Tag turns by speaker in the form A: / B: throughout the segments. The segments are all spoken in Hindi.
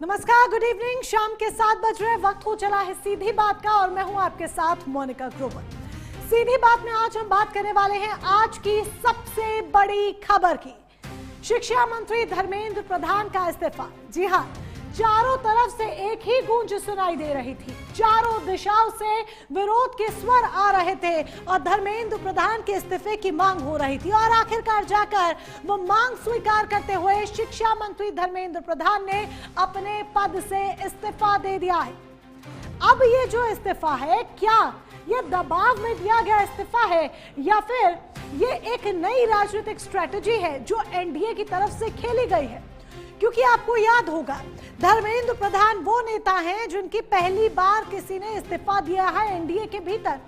A: नमस्कार, गुड इवनिंग। शाम के 7 बज रहे, वक्त हो चला है सीधी बात का और मैं हूं आपके साथ मोनिका ग्रोवर। सीधी बात में आज हम बात करने वाले हैं आज की सबसे बड़ी खबर की। शिक्षा मंत्री धर्मेंद्र प्रधान का इस्तीफा। जी हां, चारों तरफ से एक ही गूंज सुनाई दे रही थी। चारों दिशाओं से विरोध के स्वर आ रहे थे और धर्मेंद्र प्रधान के इस्तीफे की मांग हो रही थी और आखिरकार जाकर वो मांग स्वीकार करते हुए शिक्षा मंत्री धर्मेंद्र प्रधान ने अपने पद से इस्तीफा दे दिया है। अब ये जो इस्तीफा है, क्या ये दबाव में दिया गया इस्तीफा है या फिर ये एक नई राजनीतिक स्ट्रेटजी है जो एनडीए की तरफ से खेली गई है? क्योंकि आपको याद होगा, धर्मेंद्र प्रधान वो नेता हैं जिनकी पहली बार किसी ने इस्तीफा दिया है एनडीए के भीतर।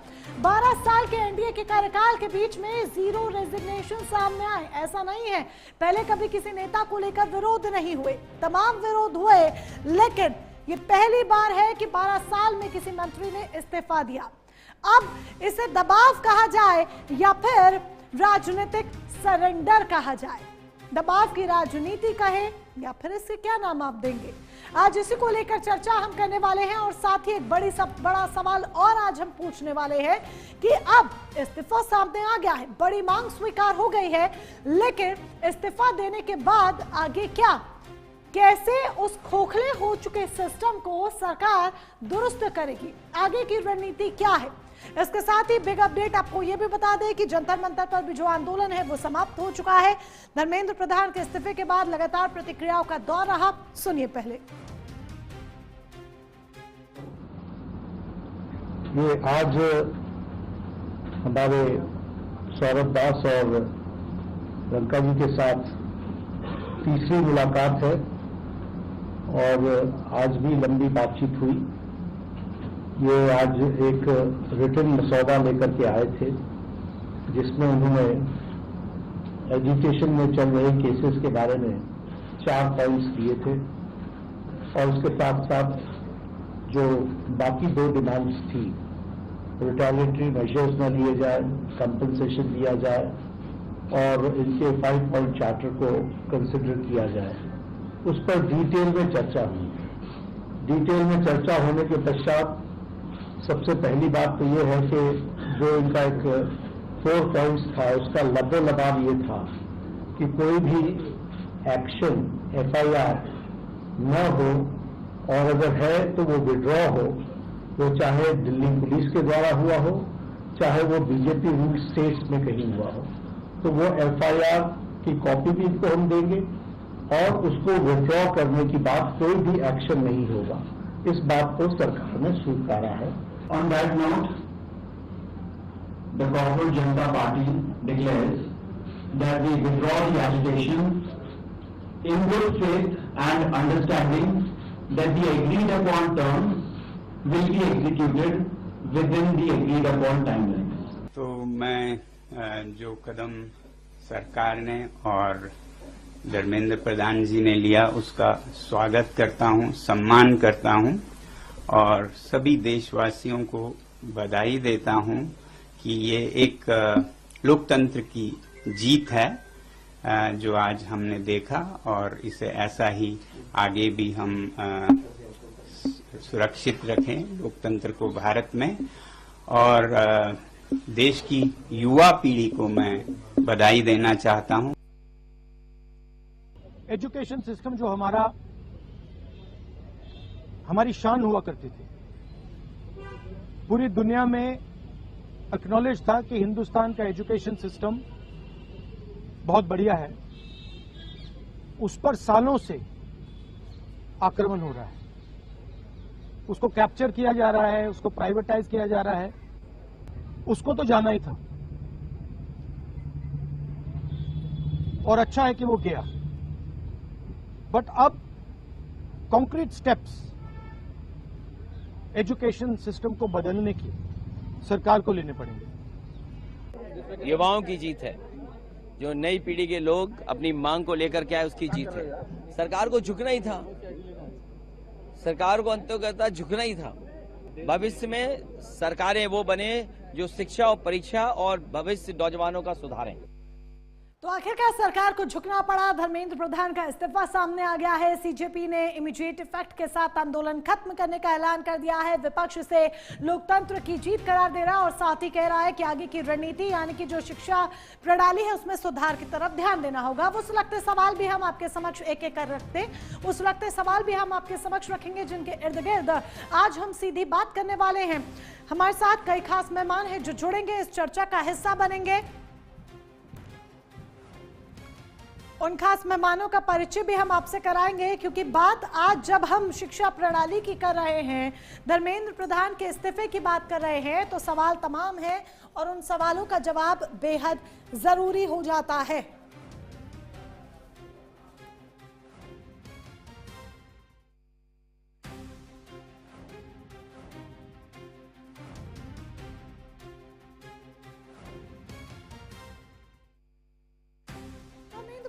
A: 12 साल के एनडीए के कार्यकाल के बीच में जीरो रेजिग्नेशन सामने आए। ऐसा नहीं है पहले कभी किसी नेता को लेकर विरोध नहीं हुए, तमाम विरोध हुए, लेकिन ये पहली बार है कि 12 साल में किसी मंत्री ने इस्तीफा दिया। अब इसे दबाव कहा जाए या फिर राजनीतिक सरेंडर कहा जाए, दबाव की राजनीति कहे या फिर इससे क्या नाम आप देंगे, आज इसी को लेकर चर्चा हम करने वाले हैं। और साथ ही एक बड़ा सवाल और आज हम पूछने वाले हैं कि अब इस्तीफा सामने आ गया है, बड़ी मांग स्वीकार हो गई है, लेकिन इस्तीफा देने के बाद आगे क्या, कैसे उस खोखले हो चुके सिस्टम को सरकार दुरुस्त करेगी, आगे की रणनीति क्या है? इसके साथ ही बिग अपडेट आपको यह भी बता दें कि जंतर मंतर पर भी जो आंदोलन है वो समाप्त हो चुका है। धर्मेंद्र प्रधान के इस्तीफे के बाद लगातार प्रतिक्रियाओं का दौर रहा, सुनिए पहले।
B: ये आज हमारे सौरभ दास और लंका जी के साथ तीसरी मुलाकात है और आज भी लंबी बातचीत हुई। ये आज एक रिटन मसौदा लेकर के आए थे जिसमें उन्होंने एजुकेशन में चल रहे केसेस के बारे में 4 पॉइंट्स दिए थे और उसके साथ साथ जो बाकी 2 डिमांड्स थी, रिटेलिएटरी मेजर्स न लिए जाए, कंपनसेशन दिया जाए और इनके 5 पॉइंट चार्टर को कंसिडर किया जाए, उस पर डिटेल में चर्चा हुई। डिटेल में चर्चा होने के पश्चात सबसे पहली बात तो ये है कि जो इनका एक 4 पॉइंट्स था, उसका लबो-लबाब ये था कि कोई भी एक्शन FIR न हो और अगर है तो वो विड्रॉ हो, वो चाहे दिल्ली पुलिस के द्वारा हुआ हो, चाहे वो बीजेपी रूल स्टेट्स में कहीं हुआ हो, तो वो FIR की कॉपी भी इनको हम देंगे और उसको विड्रॉ करने की बात कोई भी एक्शन नहीं होगा। इस बात को सरकार ने स्वीकारा है।
C: On that note, the Corporate Janata Party declares that we withdraw the agitation in good faith and understanding that the agreed upon terms will be executed within the agreed upon timelines.
D: तो मैं जो कदम सरकार ने और धर्मेंद्र प्रधान जी ने लिया उसका स्वागत करता हूं, सम्मान करता हूं और सभी देशवासियों को बधाई देता हूं कि ये एक लोकतंत्र की जीत है जो आज हमने देखा और इसे ऐसा ही आगे भी हम सुरक्षित रखें लोकतंत्र को भारत में। और देश की युवा पीढ़ी को मैं बधाई देना चाहता हूं।
E: एजुकेशन सिस्टम जो हमारी शान हुआ करती थी, पूरी दुनिया में एक्नॉलेज था कि हिंदुस्तान का एजुकेशन सिस्टम बहुत बढ़िया है, उस पर सालों से आक्रमण हो रहा है, उसको कैप्चर किया जा रहा है, उसको प्राइवेटाइज किया जा रहा है। उसको तो जाना ही था और अच्छा है कि वो गया, बट अब कॉन्क्रीट स्टेप्स एजुकेशन सिस्टम को बदलने की सरकार को लेने पड़ेंगे।
F: युवाओं की जीत है, जो नई पीढ़ी के लोग अपनी मांग को लेकर के आए उसकी जीत है। सरकार को झुकना ही था, सरकार को अंततः झुकना ही था। भविष्य में सरकारें वो बने जो शिक्षा और परीक्षा और भविष्य नौजवानों का सुधारें।
A: तो आखिरकार सरकार को झुकना पड़ा। धर्मेंद्र प्रधान का इस्तीफा सामने आ गया है। सीजेपी ने इमीडिएट इफेक्ट के साथ आंदोलन खत्म करने का ऐलान कर दिया है। विपक्ष से लोकतंत्र की जीत करार दे रहा है और साथ ही कह रहा है कि आगे की रणनीति यानी कि जो शिक्षा प्रणाली है उसमें सुधार की तरफ ध्यान देना होगा। उस लगते सवाल भी हम आपके समक्ष एक एक कर रखते उस लगते सवाल भी हम आपके समक्ष रखेंगे जिनके इर्द गिर्द आज हम सीधी बात करने वाले हैं। हमारे साथ कई खास मेहमान हैं जो जुड़ेंगे, इस चर्चा का हिस्सा बनेंगे। उन खास मेहमानों का परिचय भी हम आपसे कराएंगे क्योंकि बात आज जब हम शिक्षा प्रणाली की कर रहे हैं, धर्मेंद्र प्रधान के इस्तीफे की बात कर रहे हैं, तो सवाल तमाम है और उन सवालों का जवाब बेहद जरूरी हो जाता है।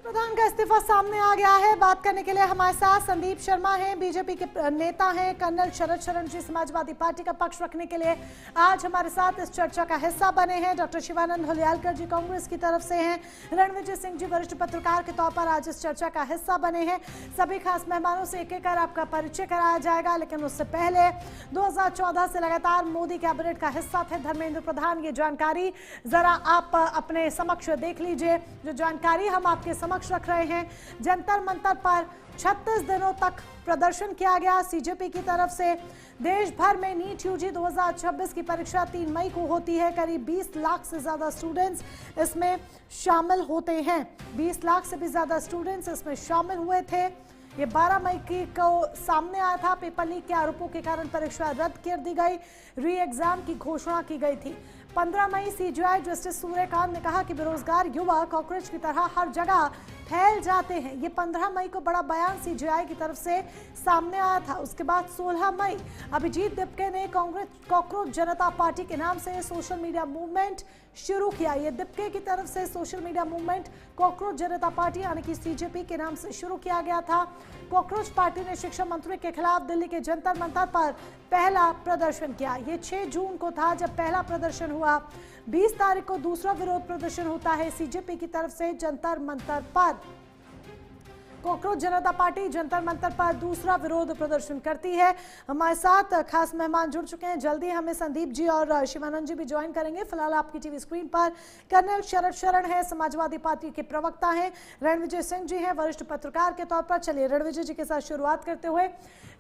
A: प्रधान का इस्तीफा सामने आ गया है। बात करने के लिए हमारे साथ संदीप शर्मा हैं, बीजेपी के नेता हैं। कर्नल शरद शरण जी समाजवादी पार्टी का पक्ष रखने के लिए आज हमारे साथ इस चर्चा का हिस्सा बने हैं। डॉक्टर शिवानंद हुलियालकर जी कांग्रेस की तरफ से हैं। रणविजय सिंह जी वरिष्ठ पत्रकार के तौर पर आज इस चर्चा का हिस्सा बने हैं। सभी खास मेहमानों से एक एक कर आपका परिचय कराया जाएगा, लेकिन उससे पहले 2014 से लगातार मोदी कैबिनेट का हिस्सा थे धर्मेंद्र प्रधान। ये जानकारी जरा आप अपने समक्ष देख लीजिए। जो जानकारी हम आपके समक्ष रख रहे हैं, जंतर मंतर पर 36 दिनों तक प्रदर्शन किया गया सीजेपी की तरफ से। देश भर में नीट यूजी 2026 की परीक्षा 3 मई को होती है। करीब 20 लाख से ज्यादा स्टूडेंट्स इसमें शामिल होते हैं। 20 लाख से भी ज्यादा स्टूडेंट्स इसमें शामिल हुए थे। ये 12 मई को सामने आया था। पेपर लीक के आरोपों के कारण परीक्षा रद्द कर दी गई, री एग्जाम की घोषणा की गई थी। 15 मई सीजीआई जस्टिस सूर्यकांत ने कहा कि बेरोजगार युवा कॉकरोच की तरह हर जगह फैल जाते हैं। ये 15 मई को बड़ा बयान सीजीआई की तरफ से सामने आया था। उसके बाद 16 मई अभिजीत दिपके ने कांग्रेस कॉकरोच जनता पार्टी के नाम से सोशल मीडिया मूवमेंट शुरू किया। ये दिपके की तरफ से सोशल मीडिया मूवमेंट कॉकरोच जनता पार्टी यानी कि सीजेपी के नाम से शुरू किया गया था। कॉकरोच पार्टी ने शिक्षा मंत्री के खिलाफ दिल्ली के जंतर मंतर पर पहला प्रदर्शन किया। ये 6 जून को था जब पहला प्रदर्शन हुआ। 20 तारीख को दूसरा विरोध प्रदर्शन होता है सीजेपी की तरफ से जंतर मंतर पर। कॉकरोच जनता पार्टी जंतर मंतर पर दूसरा विरोध प्रदर्शन करती है। हमारे साथ खास मेहमान जुड़ चुके हैं। जल्दी हमें संदीप जी और शिवानंद जी भी ज्वाइन करेंगे। फिलहाल आपकी टीवी स्क्रीन पर कर्नल शरद शरण है, समाजवादी पार्टी के प्रवक्ता हैं। रणविजय सिंह जी हैं, वरिष्ठ पत्रकार के तौर पर। चलिए रणविजय जी के साथ शुरुआत करते हुए।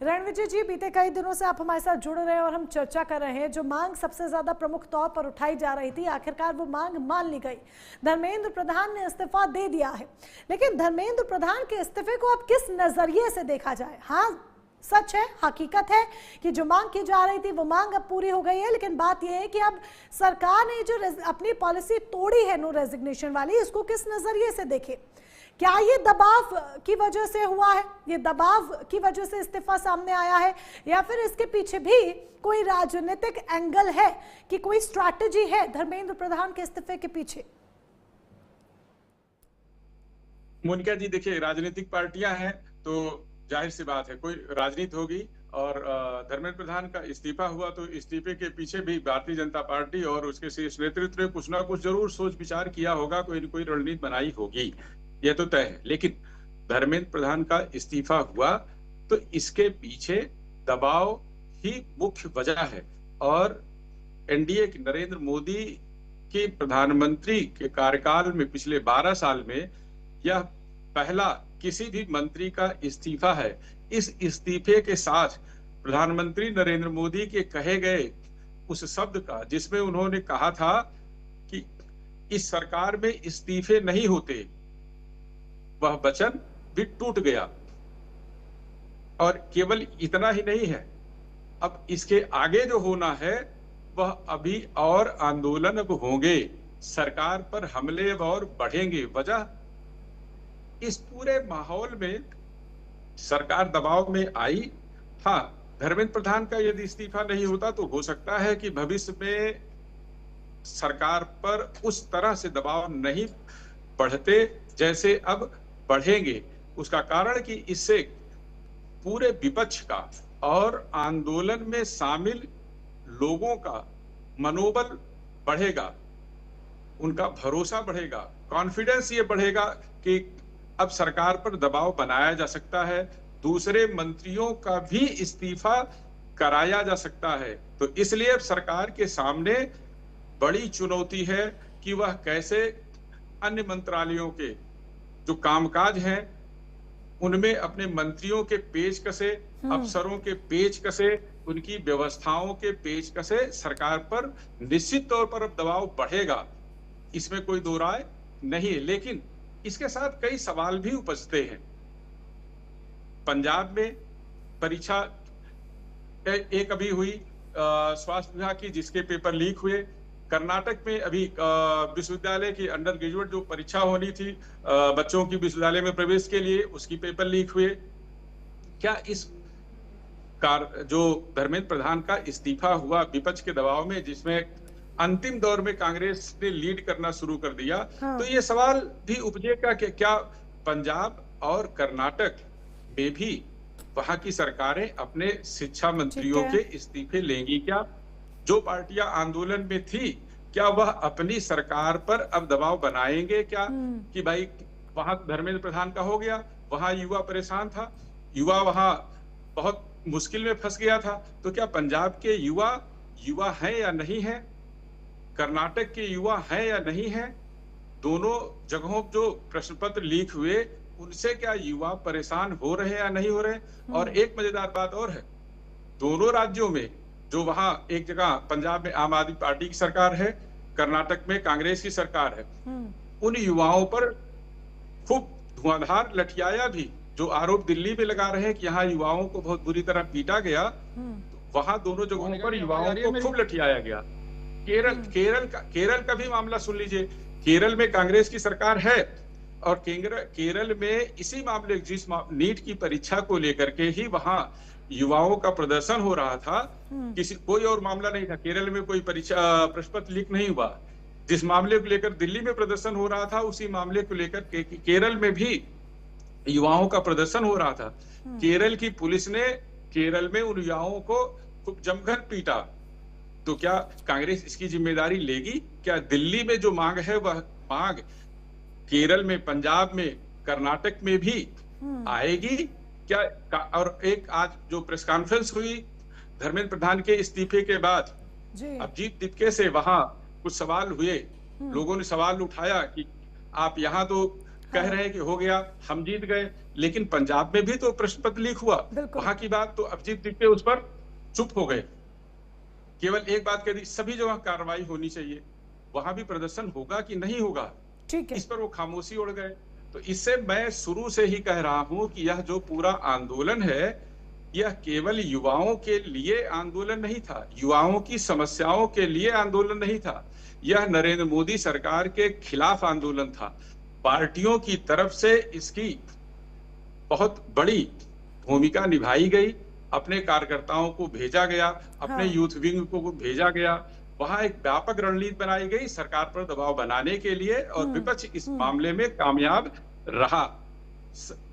A: रणविजय जी, बीते कई दिनों से आप हमारे साथ जुड़ रहे हैं और हम चर्चा कर रहे हैं। जो मांग सबसे ज्यादा प्रमुख तौर पर उठाई जा रही थी, आखिरकार वो मांग मान ली गई। धर्मेंद्र प्रधान ने इस्तीफा दे दिया है, लेकिन धर्मेंद्र प्रधान के इस्तीफे को अब किस नजरिए से देखा जाए? हाँ, सच है, हकीकत है कि जो मांग की जा रही थी वो मांग अब पूरी हो गई है, लेकिन बात यह है कि अब सरकार ने जो अपनी पॉलिसी तोड़ी है नो रेजिग्नेशन वाली, इसको किस नजरिए से देखे? क्या ये दबाव की वजह से हुआ है, ये दबाव की वजह से इस्तीफा सामने आया है, या फिर इसके पीछे भी कोई राजनीतिक एंगल है कि कोई स्ट्रैटेजी है धर्मेंद्र प्रधान के इस्तीफे के पीछे?
G: मोनिका जी, देखिए, राजनीतिक पार्टियां हैं तो जाहिर सी बात है कोई राजनीति होगी, और धर्मेंद्र प्रधान का इस्तीफा हुआ तो इस्तीफे के पीछे भी भारतीय जनता पार्टी और उसके शीर्ष नेतृत्व ने कुछ ना कुछ जरूर सोच विचार किया होगा, कोई न कोई रणनीति बनाई होगी, यह तो तय है। लेकिन धर्मेंद्र प्रधान का इस्तीफा हुआ तो इसके पीछे दबाव ही मुख्य वजह है, और एनडीए की नरेंद्र मोदी के प्रधानमंत्री के कार्यकाल में पिछले 12 साल में यह पहला किसी भी मंत्री का इस्तीफा है। इस इस्तीफे के साथ प्रधानमंत्री नरेंद्र मोदी के कहे गए उस शब्द का, जिसमें उन्होंने कहा था कि इस सरकार में इस्तीफे नहीं होते, वह वचन भी टूट गया। और केवल इतना ही नहीं है, अब इसके आगे जो होना है वह अभी और आंदोलन अब होंगे, सरकार पर हमले अब और बढ़ेंगे। वजह, इस पूरे माहौल में सरकार दबाव में आई। हाँ, धर्मेंद्र प्रधान का यदि इस्तीफा नहीं होता तो हो सकता है कि भविष्य में सरकार पर उस तरह से दबाव नहीं बढ़ते जैसे अब बढ़ेंगे। उसका कारण कि इससे पूरे विपक्ष का और आंदोलन में शामिल लोगों का मनोबल बढ़ेगा, उनका भरोसा बढ़ेगा, कॉन्फिडेंस ये बढ़ेगा कि अब सरकार पर दबाव बनाया जा सकता है, दूसरे मंत्रियों का भी इस्तीफा कराया जा सकता है। तो इसलिए अब सरकार के सामने बड़ी चुनौती है कि वह कैसे अन्य मंत्रालयों के जो कामकाज हैं उनमें अपने मंत्रियों के पेच कसे, अफसरों के पेच कसे, उनकी व्यवस्थाओं के पेच कसे, सरकार पर निश्चित तौर पर अब दबाव बढ़ेगा, इसमें कोई दो राय नहीं है। लेकिन इसके साथ कई सवाल भी उपजते हैं। पंजाब में परीक्षा एक अभी हुई स्वास्थ्य विभाग की, जिसके पेपर लीक हुए। कर्नाटक में अभी विश्वविद्यालय की अंडर ग्रेजुएट जो परीक्षा होनी थी बच्चों की विश्वविद्यालय में प्रवेश के लिए, उसकी पेपर लीक हुए। क्या इस जो धर्मेंद्र प्रधान का इस्तीफा हुआ विपक्ष के दबाव में, जिसमें अंतिम दौर में कांग्रेस ने लीड करना शुरू कर दिया, तो ये सवाल भी उपजेगा कि क्या पंजाब और कर्नाटक में भी वहां की सरकारें अपने शिक्षा मंत्रियों के इस्तीफे लेंगी क्या? जो पार्टियां आंदोलन में थी, क्या वह अपनी सरकार पर अब दबाव बनाएंगे क्या कि भाई वहां धर्मेंद्र प्रधान का हो गया, वहां युवा परेशान था, युवा वहां बहुत मुश्किल में फंस गया था, तो क्या पंजाब के युवा हैं या नहीं है, कर्नाटक के युवा हैं या नहीं है? दोनों जगहों जो प्रश्न पत्र लीक हुए उनसे क्या युवा परेशान हो रहे हैं या नहीं हो रहे? और एक मजेदार बात और है, दोनों राज्यों में जो वहां एक जगह पंजाब में आम आदमी पार्टी की सरकार है, कर्नाटक में कांग्रेस की सरकार है, उन युवाओं पर खूब धुआंधार लठियाया भी, जो आरोप दिल्ली में लगा रहे हैं कि यहाँ युवाओं को बहुत बुरी तरह पीटा गया, तो वहां दोनों जगहों पर युवाओं को खूब लठियाया गया। केरल का भी मामला सुन लीजिए। केरल में कांग्रेस की सरकार है और केरल में इसी मामले, जिस नीट की परीक्षा को लेकर के ही वहां युवाओं का प्रदर्शन हो रहा था, कोई और मामला नहीं था। केरल में कोई परीक्षा प्रश्न पत्र लीक नहीं हुआ। जिस मामले को लेकर दिल्ली में प्रदर्शन हो रहा था, उसी मामले को लेकर केरल में भी युवाओं का प्रदर्शन हो रहा था। केरल की पुलिस ने केरल में उन युवाओं को खूब जमकर पीटा। तो क्या कांग्रेस इसकी जिम्मेदारी लेगी? क्या दिल्ली में जो मांग है वह मांग केरल में, पंजाब में, कर्नाटक में भी आएगी क्या? और एक आज जो प्रेस कॉन्फ्रेंस हुई धर्मेंद्र प्रधान के इस्तीफे के बाद, अभिजीत दिपके से वहां कुछ सवाल हुए, लोगों ने सवाल उठाया कि आप यहाँ तो कह रहे हैं कि हो गया, हम जीत गए, लेकिन पंजाब में भी तो प्रश्न पत्र लीक हुआ, वहां की बात तो अभिजीत दिपके उस पर चुप हो गए। केवल एक बात कह दी, सभी जगह कार्रवाई होनी चाहिए, वहां भी प्रदर्शन होगा कि नहीं होगा, इस पर वो खामोशी ओढ़ गए। तो इससे मैं शुरू से ही कह रहा हूं कि यह जो पूरा आंदोलन है, यह केवल युवाओं के लिए आंदोलन नहीं था, युवाओं की समस्याओं के लिए आंदोलन नहीं था, यह नरेंद्र मोदी सरकार के खिलाफ आंदोलन था। पार्टियों की तरफ से इसकी बहुत बड़ी भूमिका निभाई गई, अपने कार्यकर्ताओं को भेजा गया, अपने यूथ विंग को भेजा गया, वहां एक व्यापक रणनीति बनाई गई सरकार पर दबाव बनाने के लिए, और विपक्ष इस मामले में कामयाब रहा।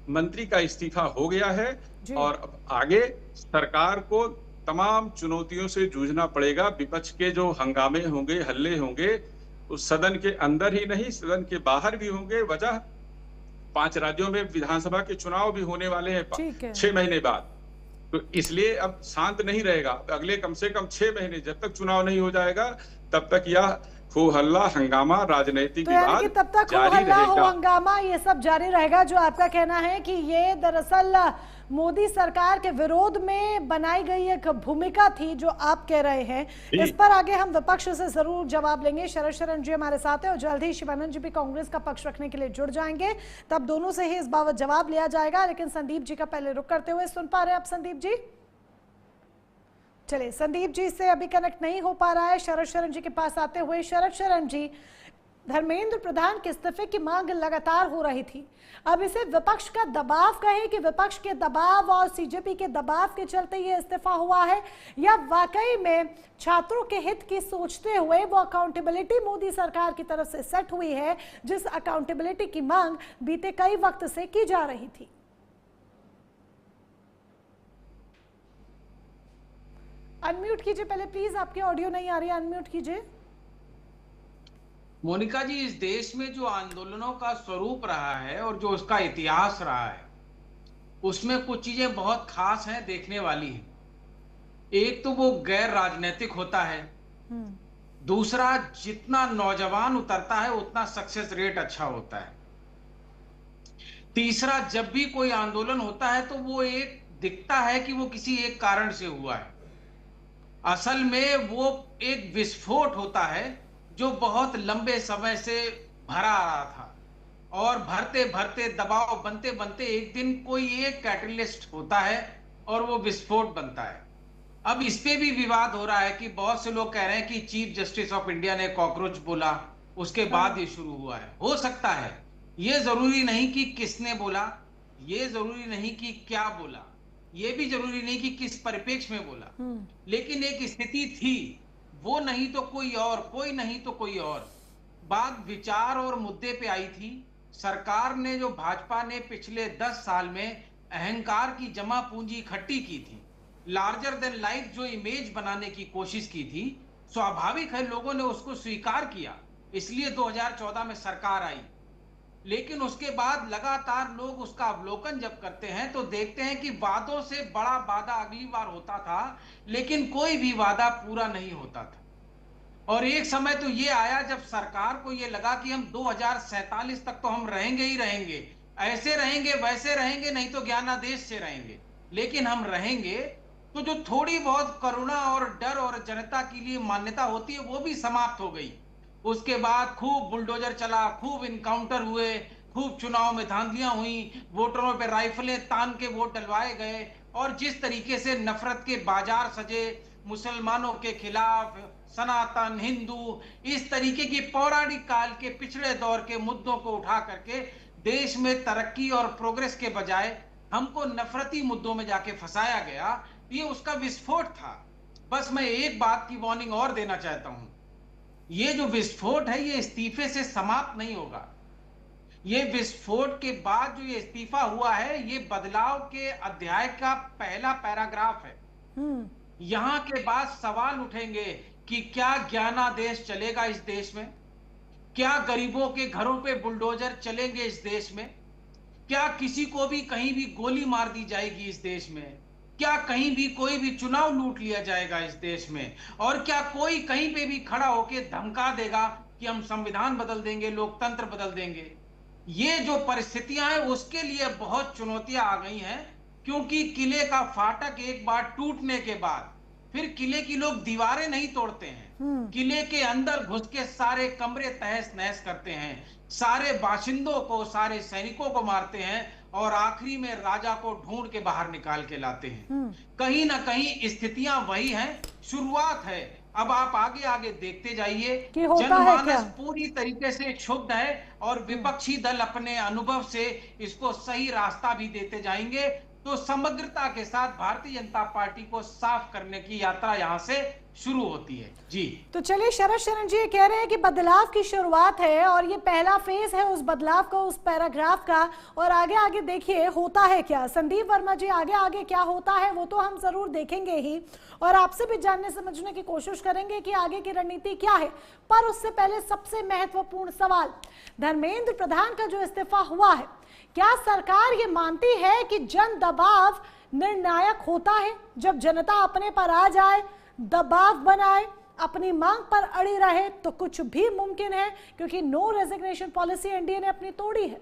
G: मंत्री का इस्तीफा हो गया है और अब आगे सरकार को तमाम चुनौतियों से जूझना पड़ेगा। विपक्ष के जो हंगामे होंगे, हल्ले होंगे, उस सदन के अंदर ही नहीं, सदन के बाहर भी होंगे। वजह 5 राज्यों में विधानसभा के चुनाव भी होने वाले हैं 6 महीने बाद, तो इसलिए अब शांत नहीं रहेगा। अगले कम से कम 6 महीने जब तक चुनाव नहीं हो जाएगा, तब तक यह हो हल्ला हंगामा राजनीतिक विवाद
A: तब तक हो हल्ला हो हंगामा ये सब जारी रहेगा। जो आपका कहना है कि ये दरअसल मोदी सरकार के विरोध में बनाई गई एक भूमिका थी, जो आप कह रहे हैं, इस पर आगे हम विपक्ष से जरूर जवाब लेंगे। शरद शरण जी हमारे साथ हैं और जल्द ही शिवानंद जी भी कांग्रेस का पक्ष रखने के लिए जुड़ जाएंगे, तब दोनों से ही इस बाबत जवाब लिया जाएगा। लेकिन संदीप जी का पहले रुक करते हुए, सुन पा रहे हैं आप संदीप जी? चलिए, संदीप जी से अभी कनेक्ट नहीं हो पा रहा है। शरद शरण जी के पास आते हुए, शरद शरण जी, धर्मेंद्र प्रधान के इस्तीफे की मांग लगातार हो रही थी, अब इसे विपक्ष का दबाव कहें कि विपक्ष के दबाव और सीजेपी के दबाव के चलते ये इस्तीफा हुआ है, या वाकई में छात्रों के हित की सोचते हुए वो अकाउंटेबिलिटी मोदी सरकार की तरफ से सेट हुई है, जिस अकाउंटेबिलिटी की मांग बीते कई वक्त से की जा रही थी? अनम्यूट कीजिए पहले प्लीज, आपकी ऑडियो नहीं आ रही है, अनम्यूट कीजिए।
H: मोनिका जी, इस देश में जो आंदोलनों का स्वरूप रहा है और जो उसका इतिहास रहा है, उसमें कुछ चीजें बहुत खास हैं, देखने वाली हैं। एक तो वो गैर राजनीतिक होता है, दूसरा जितना नौजवान उतरता है उतना सक्सेस रेट अच्छा होता है, तीसरा जब भी कोई आंदोलन होता है तो वो एक दिखता है कि वो किसी एक कारण से हुआ है। असल में वो एक विस्फोट होता है जो बहुत लंबे समय से भरा आ रहा था, और भरते भरते दबाव बनते बनते एक दिन कोई एक कैटलिस्ट होता है और वो विस्फोट बनता है। अब इस पे भी विवाद हो रहा है कि बहुत से लोग कह रहे हैं कि चीफ जस्टिस ऑफ इंडिया ने कॉकरोच बोला, उसके बाद ये शुरू हुआ है। हो सकता है, ये जरूरी नहीं कि किसने बोला, ये जरूरी नहीं कि क्या बोला, ये भी जरूरी नहीं कि किस परिप्रेक्ष्य में बोला, लेकिन एक स्थिति थी, वो नहीं तो कोई और, कोई नहीं तो कोई और। बात विचार और मुद्दे पे आई थी। सरकार ने, जो भाजपा ने पिछले 10 साल में अहंकार की जमा पूंजी इकट्ठी की थी, लार्जर देन लाइफ जो इमेज बनाने की कोशिश की थी, स्वाभाविक है लोगों ने उसको स्वीकार किया, इसलिए 2014 में सरकार आई। लेकिन उसके बाद लगातार लोग उसका अवलोकन जब करते हैं तो देखते हैं कि वादों से बड़ा वादा अगली बार होता था, लेकिन कोई भी वादा पूरा नहीं होता था। और एक समय तो ये आया जब सरकार को ये लगा कि हम 2047 तक तो हम रहेंगे ही रहेंगे, ऐसे रहेंगे वैसे रहेंगे, नहीं तो ज्ञानादेश से रहेंगे, लेकिन हम रहेंगे। तो जो थोड़ी बहुत करुणा और डर और जनता के लिए मान्यता होती है वो भी समाप्त हो गई। उसके बाद खूब बुलडोजर चला, खूब इनकाउंटर हुए, खूब चुनाव में धांधलियां हुई, वोटरों पे राइफलें तान के वोट डलवाए गए, और जिस तरीके से नफरत के बाजार सजे, मुसलमानों के खिलाफ, सनातन, हिंदू, इस तरीके की पौराणिक काल के पिछड़े दौर के मुद्दों को उठा करके देश में तरक्की और प्रोग्रेस के बजाय हमको नफरती मुद्दों में जाके फंसाया गया, ये उसका विस्फोट था। बस मैं एक बात की वार्निंग और देना चाहता हूं, ये जो विस्फोट है ये इस्तीफे से समाप्त नहीं होगा। ये विस्फोट के बाद जो ये इस्तीफा हुआ है, ये बदलाव के अध्याय का पहला पैराग्राफ है। यहां के बाद सवाल उठेंगे कि क्या ज्ञानादेश चलेगा इस देश में, क्या गरीबों के घरों पे बुलडोजर चलेंगे इस देश में, क्या किसी को भी कहीं भी गोली मार दी जाएगी इस देश में, क्या कहीं भी कोई भी चुनाव लूट लिया जाएगा इस देश में, और क्या कोई कहीं पे भी खड़ा होकर धमका देगा कि हम संविधान बदल देंगे, लोकतंत्र बदल देंगे। ये जो परिस्थितियां हैं उसके लिए बहुत चुनौतियां आ गई हैं, क्योंकि किले का फाटक एक बार टूटने के बाद फिर किले की लोग दीवारें नहीं तोड़ते हैं, किले के अंदर घुस के सारे कमरे तहस नहस करते हैं, सारे बाशिंदों को, सारे सैनिकों को मारते हैं, और आखिरी में राजा को ढूंढ के बाहर निकाल के लाते हैं। कहीं ना कहीं स्थितियां वही हैं, शुरुआत है। अब आप आगे आगे देखते जाइए, जनमानस पूरी तरीके से क्षुब्ध है, और विपक्षी दल अपने अनुभव से इसको सही रास्ता भी देते जाएंगे। तो समग्रता के साथ भारतीय जनता पार्टी को साफ करने की यात्रा यहां से शुरू होती है। जी,
A: तो चलिए, शरद शरण जी ये कह रहे हैं कि बदलाव की शुरुआत है और ये पहला फेज है उस बदलाव का, उस पैराग्राफ का, और आगे आगे देखिए होता है क्या। संदीप वर्मा जी, आगे आगे क्या होता है वो तो हम जरूर देखेंगे ही, और आपसे भी जानने समझने की कोशिश करेंगे कि आगे की रणनीति क्या है। पर उससे पहले सबसे महत्वपूर्ण सवाल, धर्मेंद्र प्रधान का जो इस्तीफा हुआ है, क्या सरकार ये मानती है कि जन दबाव निर्णायक होता है? जब जनता अपने पर आ जाए, दबाव बनाए, अपनी मांग पर अड़ी रहे, तो कुछ भी मुमकिन है, क्योंकि नो रेजिग्नेशन पॉलिसी एनडीए ने अपनी तोड़ी है।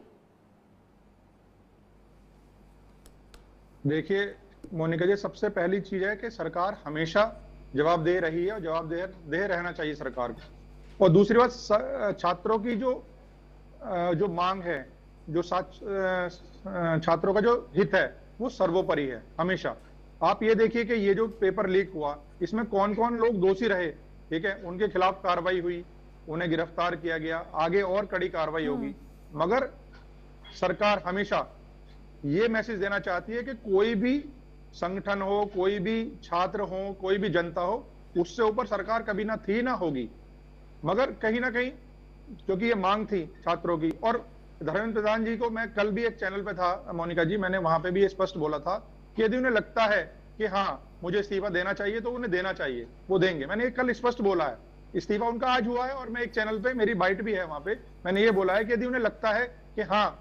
E: देखिए मोनिका जी, सबसे पहली चीज है कि सरकार हमेशा जवाब दे रही है, और जवाब दे रहना चाहिए सरकार को। और दूसरी बात, छात्रों की जो मांग है, जो छात्रों का जो हित है, वो सर्वोपरि है हमेशा। आप ये देखिए कि ये जो पेपर लीक हुआ, इसमें कौन कौन लोग दोषी रहे, ठीक है, उनके खिलाफ कार्रवाई हुई, उन्हें गिरफ्तार किया गया, आगे और कड़ी कार्रवाई होगी। मगर सरकार हमेशा ये मैसेज देना चाहती है कि कोई भी संगठन हो, कोई भी छात्र हो, कोई भी जनता हो, उससे ऊपर सरकार कभी ना थी ना होगी। मगर कहीं ना कहीं क्योंकि ये मांग थी छात्रों की, और धर्मेंद्र प्रधान जी को मैं कल भी एक चैनल पे था मोनिका जी, मैंने वहां पे भी स्पष्ट बोला था कि यदि उन्हें लगता है कि हाँ मुझे इस्तीफा देना चाहिए तो उन्हें देना चाहिए, वो देंगे। मैंने कल स्पष्ट बोला है,
I: इस्तीफा उनका आज हुआ है और मैं एक चैनल पे, मेरी बाइट भी है वहां पे, मैंने ये बोला है कि यदि उन्हें लगता है कि हाँ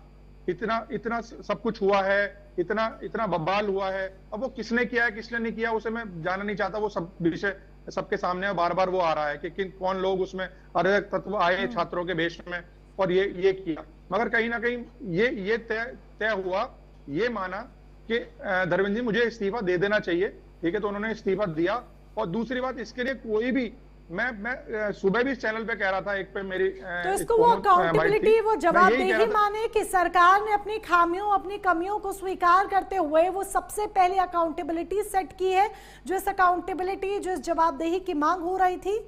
I: इतना सब कुछ हुआ है, इतना बवाल हुआ है, अब वो किसने किया है किसने नहीं किया उसे मैं जानना नहीं चाहता, वो सब विषय सबके सामने है, बार बार वो आ रहा है कि कौन लोग उसमें अराजक तत्व आए छात्रों के भेष में और ये किया। मगर कहीं ना कहीं ये तय हुआ, ये माना कि धर्मेंद्र जी मुझे इस्तीफा दे देना चाहिए, ठीक है, तो उन्होंने इस्तीफा दिया। और दूसरी बात, इसके लिए कोई भी, मैं सुबह भी इस चैनल पे कह रहा था, एक पे मेरी
A: तो इसको वो अकाउंटेबिलिटी, वो जवाबदेही माने कि सरकार ने अपनी खामियों अपनी कमियों को स्वीकार करते हुए वो सबसे पहले अकाउंटेबिलिटी सेट की है, जो इस अकाउंटेबिलिटी, जो इस जवाबदेही की मांग हो रही थी।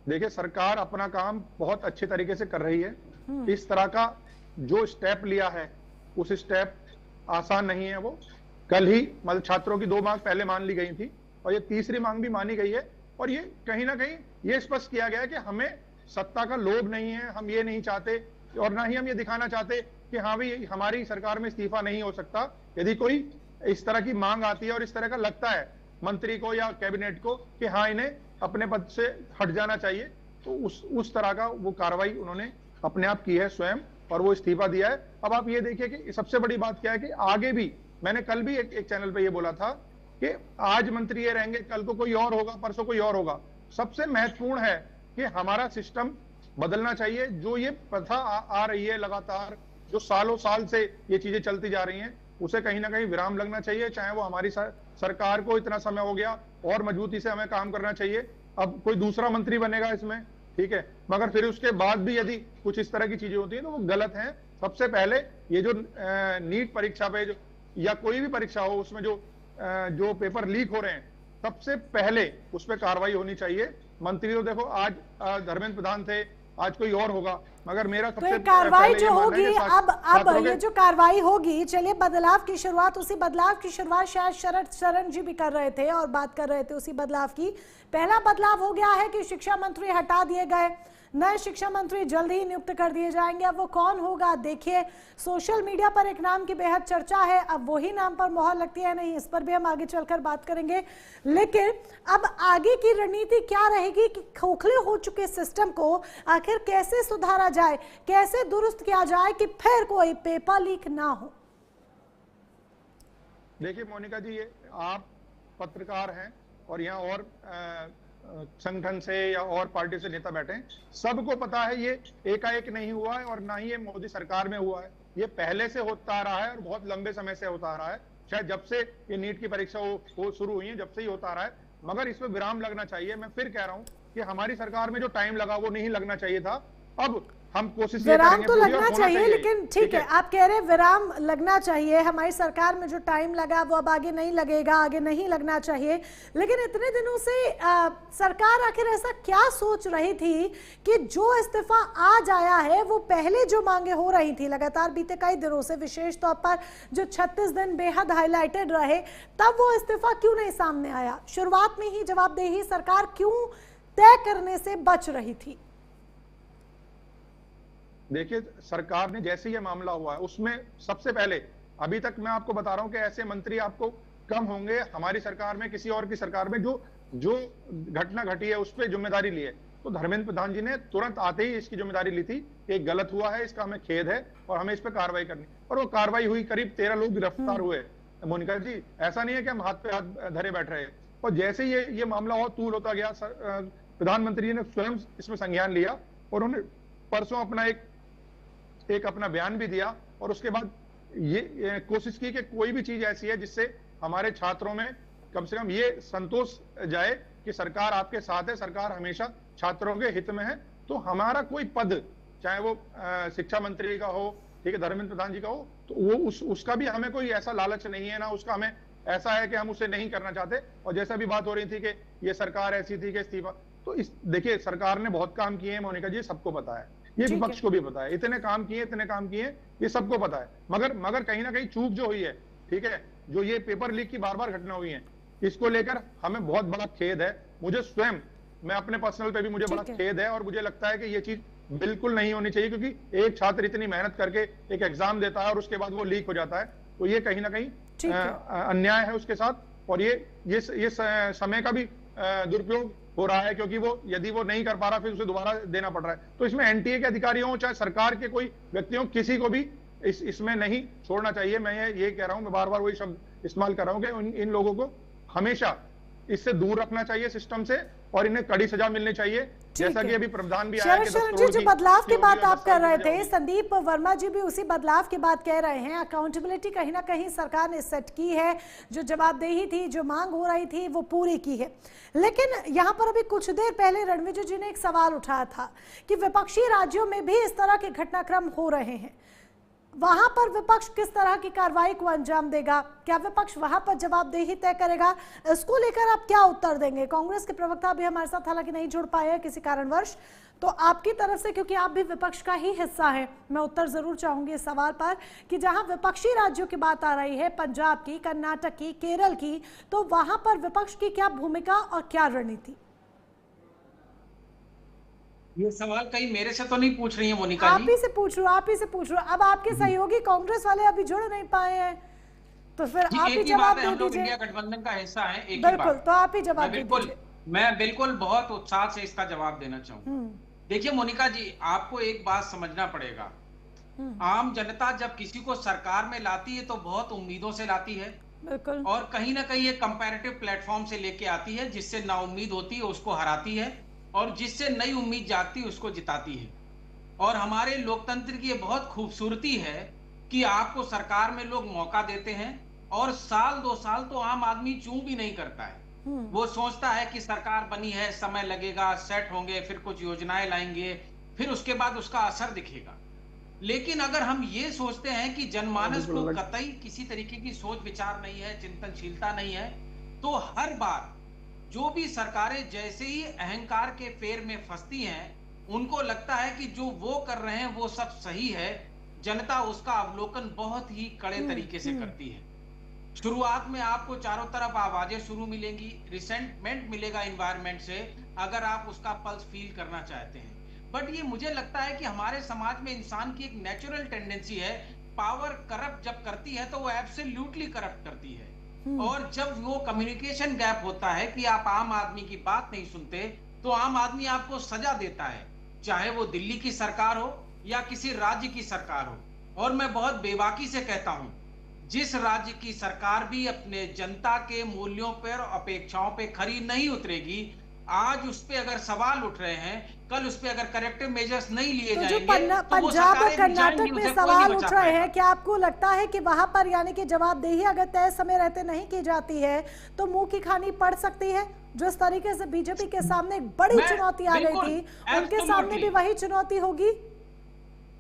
I: देखिए, सरकार अपना काम बहुत अच्छे तरीके से कर रही है। इस तरह का जो स्टेप लिया है उस स्टेप आसान नहीं है। वो कल ही मतलब छात्रों की 2 मांग पहले मान ली गई थी और ये तीसरी मांग भी मानी गई है, और ये कहीं ना कहीं ये स्पष्ट किया गया है कि हमें सत्ता का लोभ नहीं है, हम ये नहीं चाहते और ना ही हम ये दिखाना चाहते कि हाँ भाई हमारी सरकार में इस्तीफा नहीं हो सकता। यदि कोई इस तरह की मांग आती है और इस तरह का लगता है मंत्री को या कैबिनेट को कि हाँ इन्हें अपने पद से हट जाना चाहिए, तो उस तरह का वो कार्रवाई उन्होंने अपने आप की है स्वयं, और वो इस्तीफा दिया है। अब आप ये देखिए कि सबसे बड़ी बात क्या है कि आगे भी, मैंने कल भी एक चैनल पे ये बोला था कि आज मंत्री ये रहेंगे, कल को कोई और होगा, परसों कोई और होगा। सबसे महत्वपूर्ण है कि हमारा सिस्टम बदलना चाहिए। जो ये प्रथा आ रही है लगातार, जो सालों साल से ये चीजें चलती जा रही हैं, उसे कहीं ना कहीं विराम लगना चाहिए। चाहे वो हमारी सरकार को इतना समय हो गया और मजबूती से हमें काम करना चाहिए। अब कोई दूसरा मंत्री बनेगा इसमें, ठीक है, मगर फिर उसके बाद भी यदि कुछ इस तरह की चीजें होती हैं तो वो गलत है। सबसे पहले ये जो नीट परीक्षा पे जो या कोई भी परीक्षा हो उसमें जो पेपर लीक हो रहे हैं, सबसे पहले उस पर कार्रवाई होनी चाहिए। मंत्री तो देखो आज धर्मेंद्र प्रधान थे, आज कोई और होगा, मगर मेरा
A: तो ये कार्रवाई जो होगी अब ये जो कार्रवाई होगी, चलिए बदलाव की शुरुआत, उसी बदलाव की शुरुआत शायद शरण जी भी कर रहे थे और बात कर रहे थे उसी बदलाव की। पहला बदलाव हो गया है कि शिक्षा मंत्री हटा दिए गए, नए शिक्षा मंत्री जल्द ही नियुक्त कर दिए जाएंगे। अब वो कौन होगा देखिए, सोशल मीडिया पर एक नाम की बेहद चर्चा है, अब वही नाम पर मोहर लगती है नहीं, इस पर भी हम आगे चलकर बात करेंगे। लेकिन अब आगे की रणनीति क्या रहेगी कि खोखले हो चुके सिस्टम को आखिर कैसे सुधारा जाए, कैसे दुरुस्त किया जाए कि फिर कोई पेपर लीक ना हो।
I: देखिए मोनिका जी, ये आप पत्रकार हैं और यहाँ और संगठन से या और पार्टी से नेता बैठे हैं, सबको पता है ये एकाएक नहीं हुआ है और ना ही ये मोदी सरकार में हुआ है। ये पहले से होता आ रहा है और बहुत लंबे समय से होता आ रहा है, शायद जब से ये नीट की परीक्षा हो शुरू हुई है जब से ही होता आ रहा है। मगर इसमें विराम लगना चाहिए। मैं फिर कह रहा हूँ कि हमारी सरकार में जो टाइम लगा वो नहीं लगना चाहिए था। अब हम कोशिश
A: विराम तो लगना चाहिए, लेकिन ठीक है, आप कह रहे हैं विराम लगना चाहिए, हमारी सरकार में जो टाइम लगा वो अब आगे नहीं लगेगा, आगे नहीं लगना चाहिए। लेकिन इतने दिनों से सरकार आखिर ऐसा क्या सोच रही थी कि जो इस्तीफा आज आया है वो पहले जो मांगे हो रही थी लगातार बीते कई दिनों से, विशेष तौर पर जो 36 दिन बेहद हाईलाइटेड रहे, तब वो इस्तीफा क्यों नहीं सामने आया? शुरुआत में ही जवाबदेही सरकार क्यों तय करने से बच रही थी?
I: देखिए, सरकार ने जैसे ये मामला हुआ है उसमें सबसे पहले, अभी तक मैं आपको बता रहा हूं कि ऐसे मंत्री आपको कम होंगे हमारी सरकार में, किसी और की सरकार में, जो घटना घटी है उस पर जिम्मेदारी ली है। तो धर्मेंद्र प्रधान जी ने तुरंत आते ही इसकी जिम्मेदारी ली थी कि गलत हुआ है, इसका हमें खेद है और हमें इस पर कार्रवाई करनी। और वो कार्रवाई हुई, करीब 13 लोग गिरफ्तार हुए। मोनिका जी, ऐसा नहीं है कि हम हाथ पे हाथ धरे बैठ रहे। और जैसे ही ये मामला और तूल होता गया, प्रधानमंत्री ने स्वयं इसमें संज्ञान लिया और उन्होंने परसों अपना एक अपना बयान भी दिया और उसके बाद ये कोशिश की कि कोई भी चीज ऐसी है जिससे हमारे छात्रों में कम से कम ये संतोष जाए कि सरकार आपके साथ है, सरकार हमेशा छात्रों के हित में है। तो हमारा कोई पद, चाहे वो शिक्षा मंत्री का हो, ठीक है, धर्मेंद्र प्रधान जी का हो, तो वो उसका भी हमें कोई ऐसा लालच नहीं है, ना उसका हमें ऐसा है कि हम उसे नहीं करना चाहते। और जैसा भी बात हो रही थी कि ये सरकार ऐसी थी कि इस्तीफा, तो देखिए सरकार ने बहुत काम किए हैं मोनिका जी, सबको पता है, ये विपक्ष को भी पता है, इतने काम किए, ये सबको पता है। मगर कहीं ना कहीं चूक जो हुई है, ठीक है, जो ये पेपर लीक की बार बार घटना हुई है, इसको लेकर हमें बहुत बड़ा खेद है। मुझे स्वयं, मैं अपने पर्सनल पे भी मुझे बड़ा खेद है और मुझे लगता है कि ये चीज बिल्कुल नहीं होनी चाहिए, क्योंकि एक छात्र इतनी मेहनत करके एक एग्जाम देता है और उसके बाद वो लीक हो जाता है, तो ये कहीं ना कहीं अन्याय है उसके साथ। और ये समय का भी दुरुपयोग हो रहा है, क्योंकि वो यदि वो नहीं कर पा रहा फिर उसे दोबारा देना पड़ रहा है। तो इसमें एनटीए के अधिकारियों चाहे सरकार के कोई व्यक्तियों किसी को भी इसमें नहीं छोड़ना चाहिए। मैं ये कह रहा हूं, मैं बार बार वही शब्द इस्तेमाल कर रहा हूं कि इन लोगों को हमेशा इससे दूर रखना चाहिए सिस्टम से, और इन्हें कड़ी सजा मिलने चाहिए, जैसा कि अभी प्रावधान भी आया
A: कि जो बदलाव की बात आप कर रहे थे, संदीप वर्मा जी भी उसी बदलाव की बात कह रहे हैं। अकाउंटेबिलिटी कहीं ना कहीं सरकार ने सेट की है, जो जवाबदेही थी, जो मांग हो रही थी, वो पूरी की है। लेकिन यहाँ पर अभी कुछ देर पहले रणविजय जी ने एक सवाल उठाया था कि विपक्षी राज्यों में भी इस तरह के घटनाक्रम हो रहे हैं, वहां पर विपक्ष किस तरह की कार्रवाई को अंजाम देगा? क्या विपक्ष वहां पर जवाबदेही तय करेगा? इसको लेकर आप क्या उत्तर देंगे? कांग्रेस के प्रवक्ता भी हमारे साथ हालांकि नहीं जुड़ पाए हैं किसी कारणवश, तो आपकी तरफ से, क्योंकि आप भी विपक्ष का ही हिस्सा है, मैं उत्तर जरूर चाहूंगी इस सवाल पर कि जहां विपक्षी राज्यों की बात आ रही है, पंजाब की, कर्नाटक की, केरल की, तो वहां पर विपक्ष की क्या भूमिका और क्या रणनीति?
H: ये सवाल कहीं मेरे से तो नहीं पूछ रही है मोनिका
A: आप ही से पूछ रहा हूँ, आप ही से पूछ रहा हूँ। अब आपके सहयोगी कांग्रेस वाले अभी जुड़ नहीं पाए हैं, तो फिर आप ही जवाब दे दीजिए।
H: इंडिया गठबंधन का हिस्सा है, एक ही
A: बिल्कुल,
H: बात।
A: तो आप ही जवाब दे दीजिए।
H: मैं बिल्कुल बहुत उत्साह से इसका जवाब देना चाहूंगा। देखिए मोनिका जी, आपको एक बात समझना पड़ेगा, आम जनता जब किसी को सरकार में लाती है तो बहुत उम्मीदों से लाती है,
A: बिल्कुल,
H: और कहीं ना कहीं एक कंपैरेटिव प्लेटफॉर्म से लेके आती है, जिससे नाउम्मीद होती है उसको हराती है, और जिससे नई उम्मीद जागती है उसको जिताती है। और हमारे लोकतंत्र की ये बहुत खूबसूरती है कि आपको सरकार में लोग मौका देते हैं, और साल 2 साल तो आम आदमी चूं भी नहीं करता है। वो सोचता है कि सरकार बनी है, समय लगेगा, सेट होंगे, फिर कुछ योजनाएं लाएंगे, फिर उसके बाद उसका असर दिखेगा। लेकिन अगर हम ये सोचते हैं कि जनमानस को कतई किसी तरीके की सोच विचार नहीं है, चिंतनशीलता नहीं है, तो हर बार जो भी सरकारें जैसे ही अहंकार के फेर में फंसती हैं, उनको लगता है कि जो वो कर रहे हैं वो सब सही है, जनता उसका अवलोकन बहुत ही कड़े तरीके से करती है। शुरुआत में आपको चारों तरफ आवाजें शुरू मिलेंगी, रिसेंटमेंट मिलेगा एनवायरनमेंट से, अगर आप उसका पल्स फील करना चाहते हैं। बट ये मुझे लगता है कि हमारे समाज में इंसान की एक नेचुरल टेंडेंसी है, पावर करप्ट जब करती है तो वो एब्सोल्युटली करप्ट करती है। और जब वो कम्युनिकेशन गैप होता है कि आप आम आदमी की बात नहीं सुनते, तो आम आदमी आपको सजा देता है, चाहे वो दिल्ली की सरकार हो या किसी राज्य की सरकार हो। और मैं बहुत बेबाकी से कहता हूं, जिस राज्य की सरकार भी अपने जनता के मूल्यों पर, अपेक्षाओं पे खरी नहीं उतरेगी, आज उस पे अगर सवाल उठ रहे हैं, कल उस पे अगर करेक्टिव मेजर्स नहीं लिए जाएंगे, तो
A: पंजाब और कर्नाटक में सवाल उठ रहे हैं, क्या आपको लगता है कि वहां पर यानी कि जवाबदेही अगर तय समय रहते नहीं की जाती है तो मुंह की खानी पड़ सकती है? जिस तरीके से बीजेपी के सामने एक बड़ी चुनौती आ गई थी, उनके सामने भी वही चुनौती होगी?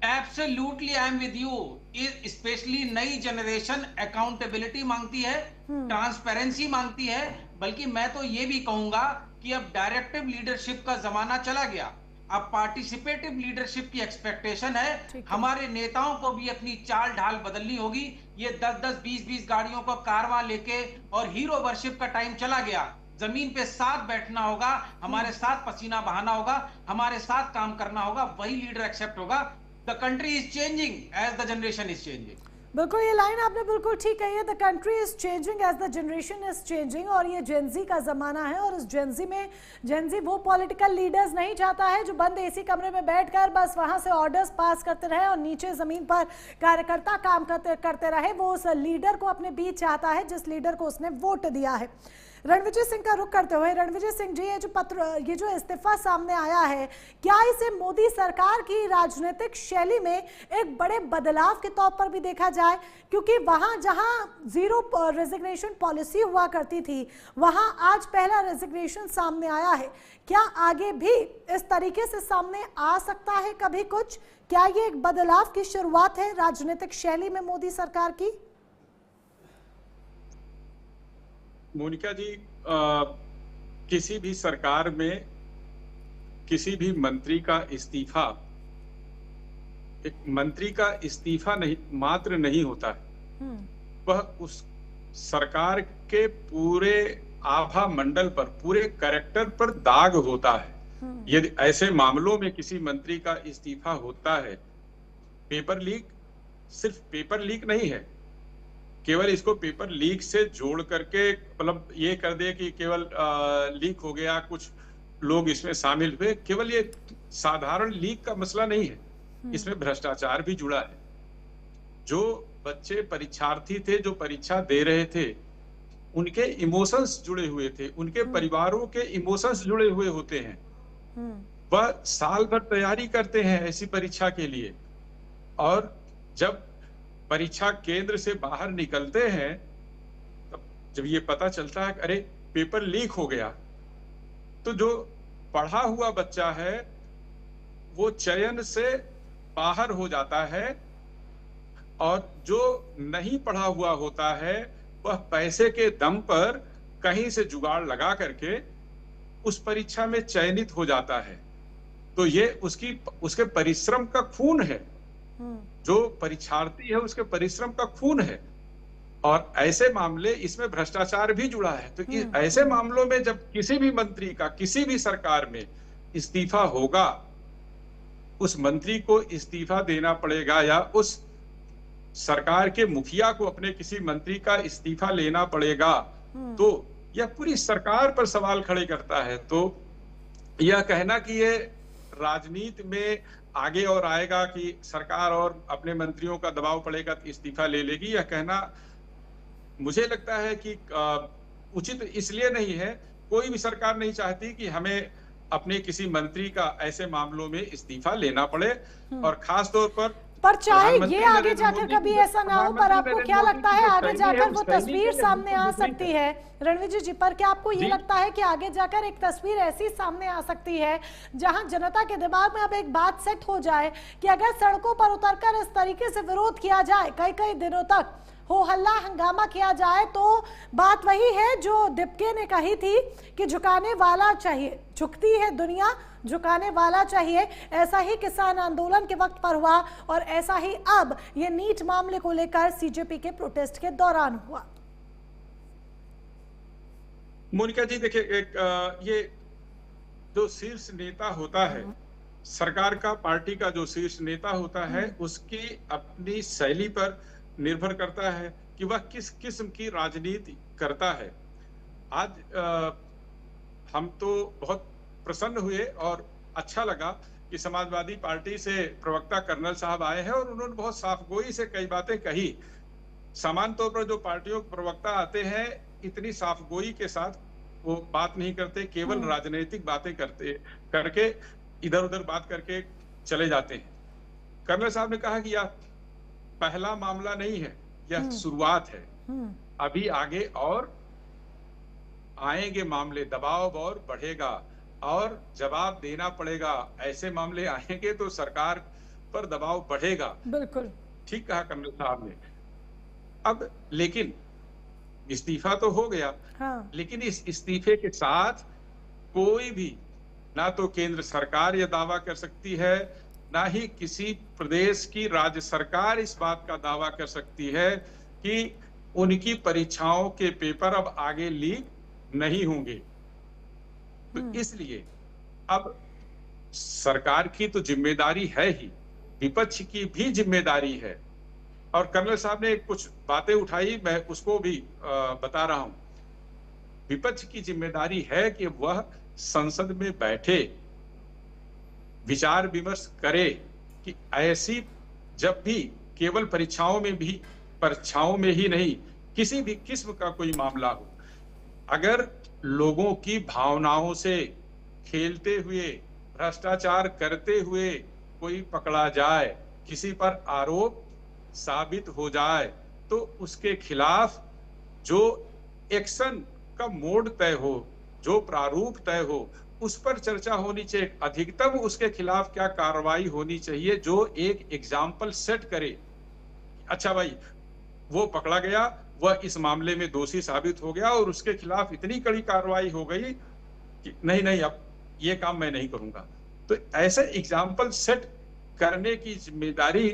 H: Absolutely, I am with you. Specially नई जनरेशन अकाउंटेबिलिटी मांगती है, ट्रांसपेरेंसी मांगती है, बल्कि मैं तो ये भी कहूंगा कि अब डायरेक्टिव लीडरशिप का जमाना चला गया, अब पार्टिसिपेटिव लीडरशिप की एक्सपेक्टेशन है। हमारे नेताओं को भी अपनी चाल ढाल बदलनी होगी। ये 10-10, 20-20 गाड़ियों को कारवां लेके और हीरो वर्शिप का टाइम चला गया। जमीन पे साथ बैठना होगा, हमारे साथ पसीना बहाना होगा, हमारे साथ काम करना होगा, वही लीडर एक्सेप्ट होगा। The country is changing as the generation is changing.
A: बिल्कुल, ये लाइन आपने बिल्कुल ठीक कही है, the country is changing as the generation is changing. और ये जेनजी का जमाना है, और इस जेनजी में जेनजी वो पॉलिटिकल लीडर्स नहीं चाहता है जो बंद एसी कमरे में बैठकर बस वहां से ऑर्डर्स पास करते रहे और नीचे जमीन पर कार्यकर्ता काम करते रहे। वो उस लीडर को अपने बीच चाहता है जिस लीडर को उसने वोट दिया है। रणविजय सिंह का रुख करते हुए, रणविजय सिंह जी, ये जो इस्तीफा सामने आया है, क्या इसे मोदी सरकार की राजनीतिक शैली में एक बड़े बदलाव के तौर पर भी देखा जाए? क्योंकि वहां जहां जीरो रेजिग्नेशन पॉलिसी हुआ करती थी, वहां आज पहला रेजिग्नेशन सामने आया है। क्या आगे भी इस तरीके से सामने आ सकता है कभी कुछ? क्या ये एक बदलाव की शुरुआत है राजनीतिक शैली में मोदी सरकार की?
G: मोनिका जी, किसी भी सरकार में किसी भी मंत्री का इस्तीफा एक मंत्री का इस्तीफा नहीं मात्र नहीं होता है, वह उस सरकार के पूरे आभा मंडल पर, पूरे कैरेक्टर पर दाग होता है। यदि ऐसे मामलों में किसी मंत्री का इस्तीफा होता है, पेपर लीक सिर्फ पेपर लीक नहीं है, केवल इसको पेपर लीक से जोड़ करके मतलब ये कर दे कि केवल लीक हो गया, कुछ लोग इसमें शामिल हुए, केवल ये साधारण लीक का मसला नहीं है, इसमें भ्रष्टाचार भी जुड़ा है। जो बच्चे परीक्षार्थी थे, जो परीक्षा दे रहे थे, उनके इमोशंस जुड़े हुए थे, उनके परिवारों के इमोशंस जुड़े हुए होते हैं। वह साल भर तैयारी करते हैं ऐसी परीक्षा के लिए, और जब परीक्षा केंद्र से बाहर निकलते हैं, तब जब ये पता चलता है कि अरे पेपर लीक हो गया, तो जो पढ़ा हुआ बच्चा है वो चयन से बाहर हो जाता है, और जो नहीं पढ़ा हुआ होता है वह पैसे के दम पर कहीं से जुगाड़ लगा करके उस परीक्षा में चयनित हो जाता है। तो ये उसके परिश्रम का खून है, जो परीक्षार्थी है उसके परिश्रम का खून है। और ऐसे मामले, इसमें भ्रष्टाचार भी जुड़ा है। तो ऐसे मामलों में जब किसी भी मंत्री का किसी भी सरकार में इस्तीफा होगा, उस मंत्री को इस्तीफा देना पड़ेगा, या उस सरकार के मुखिया को अपने किसी मंत्री का इस्तीफा लेना पड़ेगा, तो यह पूरी सरकार पर सवाल खड़े करता है। तो यह कहना कि ये राजनीति में आगे और आएगा कि सरकार और अपने मंत्रियों का दबाव पड़ेगा तो इस्तीफा ले लेगी, यह कहना मुझे लगता है कि उचित इसलिए नहीं है। कोई भी सरकार नहीं चाहती कि हमें अपने किसी मंत्री का ऐसे मामलों में इस्तीफा लेना पड़े, और खास तौर पर
A: चाहे ये आगे जाकर कभी ऐसा ना हो, पर आपको क्या लगता है आगे जाकर वो तस्वीर सामने आ सकती है? रणवीर जी, पर क्या आपको ये लगता है कि आगे जाकर एक तस्वीर ऐसी सामने आ सकती है जहां जनता के दिमाग में अब एक बात सेट हो जाए कि अगर सड़कों पर उतरकर इस तरीके से विरोध किया जाए, कई दिनों तक हो हल्ला हंगामा किया जाए, तो बात वही है जो दिप्के ने कही थी कि झुकाने वाला चाहिए, झुकती है दुनिया, झुकाने वाला चाहिए। ऐसा ही किसान आंदोलन के वक्त पर हुआ, और ऐसा ही अब ये नीट मामले को लेकर सीजेपी के प्रोटेस्ट के दौरान हुआ।
G: मोनिका जी देखिए, ये जो शीर्ष नेता होता है सरकार का, पार्टी का जो शीर्ष नेता होता है, उसकी अपनी शैली पर निर्भर करता है कि वह किस किस्म की राजनीति करता है। आज हम तो बहुत प्रसन्न हुए और अच्छा लगा कि समाजवादी पार्टी से प्रवक्ता कर्नल साहब आए हैं, और उन्होंने बहुत साफगोई से कई बातें कही। सामान्य तौर पर जो पार्टियों के प्रवक्ता आते हैं, इतनी साफगोई के साथ वो बात नहीं करते, केवल राजनीतिक बातें करके इधर उधर बात करके चले जाते हैं। कर्नल साहब ने कहा कि यह पहला मामला नहीं है, यह शुरुआत है, अभी आगे और आएंगे मामले, दबाव और बढ़ेगा और जवाब देना पड़ेगा। ऐसे मामले आएंगे तो सरकार पर दबाव बढ़ेगा।
A: बिल्कुल
G: ठीक कहा कर्नल साहब ने। अब लेकिन इस्तीफा तो हो गया, लेकिन इस इस्तीफे के साथ कोई भी, ना तो केंद्र सरकार यह दावा कर सकती है, ना ही किसी प्रदेश की राज्य सरकार इस बात का दावा कर सकती है कि उनकी परीक्षाओं के पेपर अब आगे लीक नहीं होंगे। तो इसलिए अब सरकार की तो जिम्मेदारी है ही, विपक्ष की भी जिम्मेदारी है। और कर्नल साहब ने कुछ बातें उठाई, मैं उसको भी बता रहा हूं। विपक्ष की जिम्मेदारी है कि वह संसद में बैठे, विचार विमर्श करे कि ऐसी जब भी केवल परीक्षाओं में ही नहीं, किसी भी किस्म का कोई मामला हो, अगर लोगों की भावनाओं से खेलते हुए, भ्रष्टाचार करते हुए कोई पकड़ा जाए, किसी पर आरोप साबित हो जाए, तो उसके खिलाफ जो एक्शन का मोड तय हो, जो प्रारूप तय हो, उस पर चर्चा होनी चाहिए। अधिकतम उसके खिलाफ क्या कार्रवाई होनी चाहिए, जो एक एग्जाम्पल सेट करे। अच्छा भाई, वो पकड़ा गया, वह इस मामले में दोषी साबित हो गया और उसके खिलाफ इतनी कड़ी कार्रवाई हो गई कि नहीं अब ये काम मैं नहीं करूंगा। तो ऐसे एग्जाम्पल सेट करने की जिम्मेदारी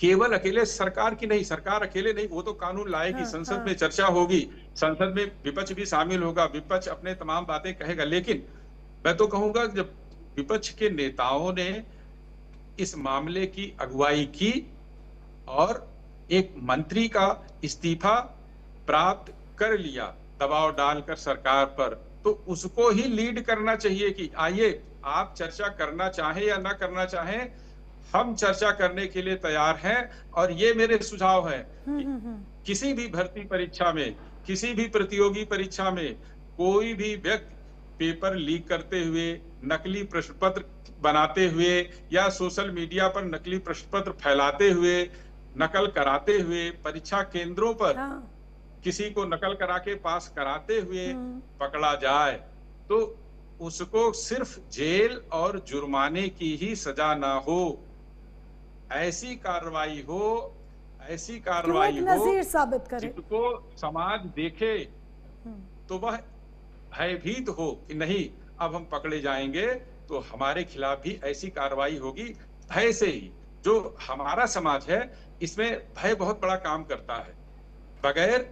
G: केवल अकेले सरकार की नहीं, सरकार अकेले नहीं, वो तो कानून लाएगी, संसद में चर्चा होगी, संसद में विपक्ष भी शामिल होगा, विपक्ष अपने तमाम बातें कहेगा। लेकिन मैं तो कहूंगा जब विपक्ष के नेताओं ने इस मामले की अगुवाई की और एक मंत्री का इस्तीफा प्राप्त कर लिया दबाव डालकर सरकार पर, तो उसको ही लीड करना चाहिए कि आइए आप चर्चा करना चाहें या ना करना चाहें, हम चर्चा करने के लिए तैयार हैं। और ये मेरे सुझाव हैं कि किसी भी भर्ती परीक्षा में, किसी भी प्रतियोगी परीक्षा में कोई भी व्यक्ति पेपर लीक करते हुए, नकली प्रश्न पत्र बनाते हुए या सोशल मीडिया पर नकली प्रश्न पत्र फैलाते हुए, नकल कराते हुए, परीक्षा केंद्रों पर किसी को नकल करा के पास कराते हुए पकड़ा जाए तो उसको सिर्फ जेल और जुर्माने की ही सजा ना हो, ऐसी कार्रवाई हो, ऐसी कार्रवाई हो
A: नज़ीर साबित करे,
G: जिसको समाज देखे तो वह भयभीत हो कि नहीं अब हम पकड़े जाएंगे तो हमारे खिलाफ भी ऐसी कार्रवाई होगी। भय से ही, जो हमारा समाज है इसमें भय बहुत बड़ा काम करता है। बगैर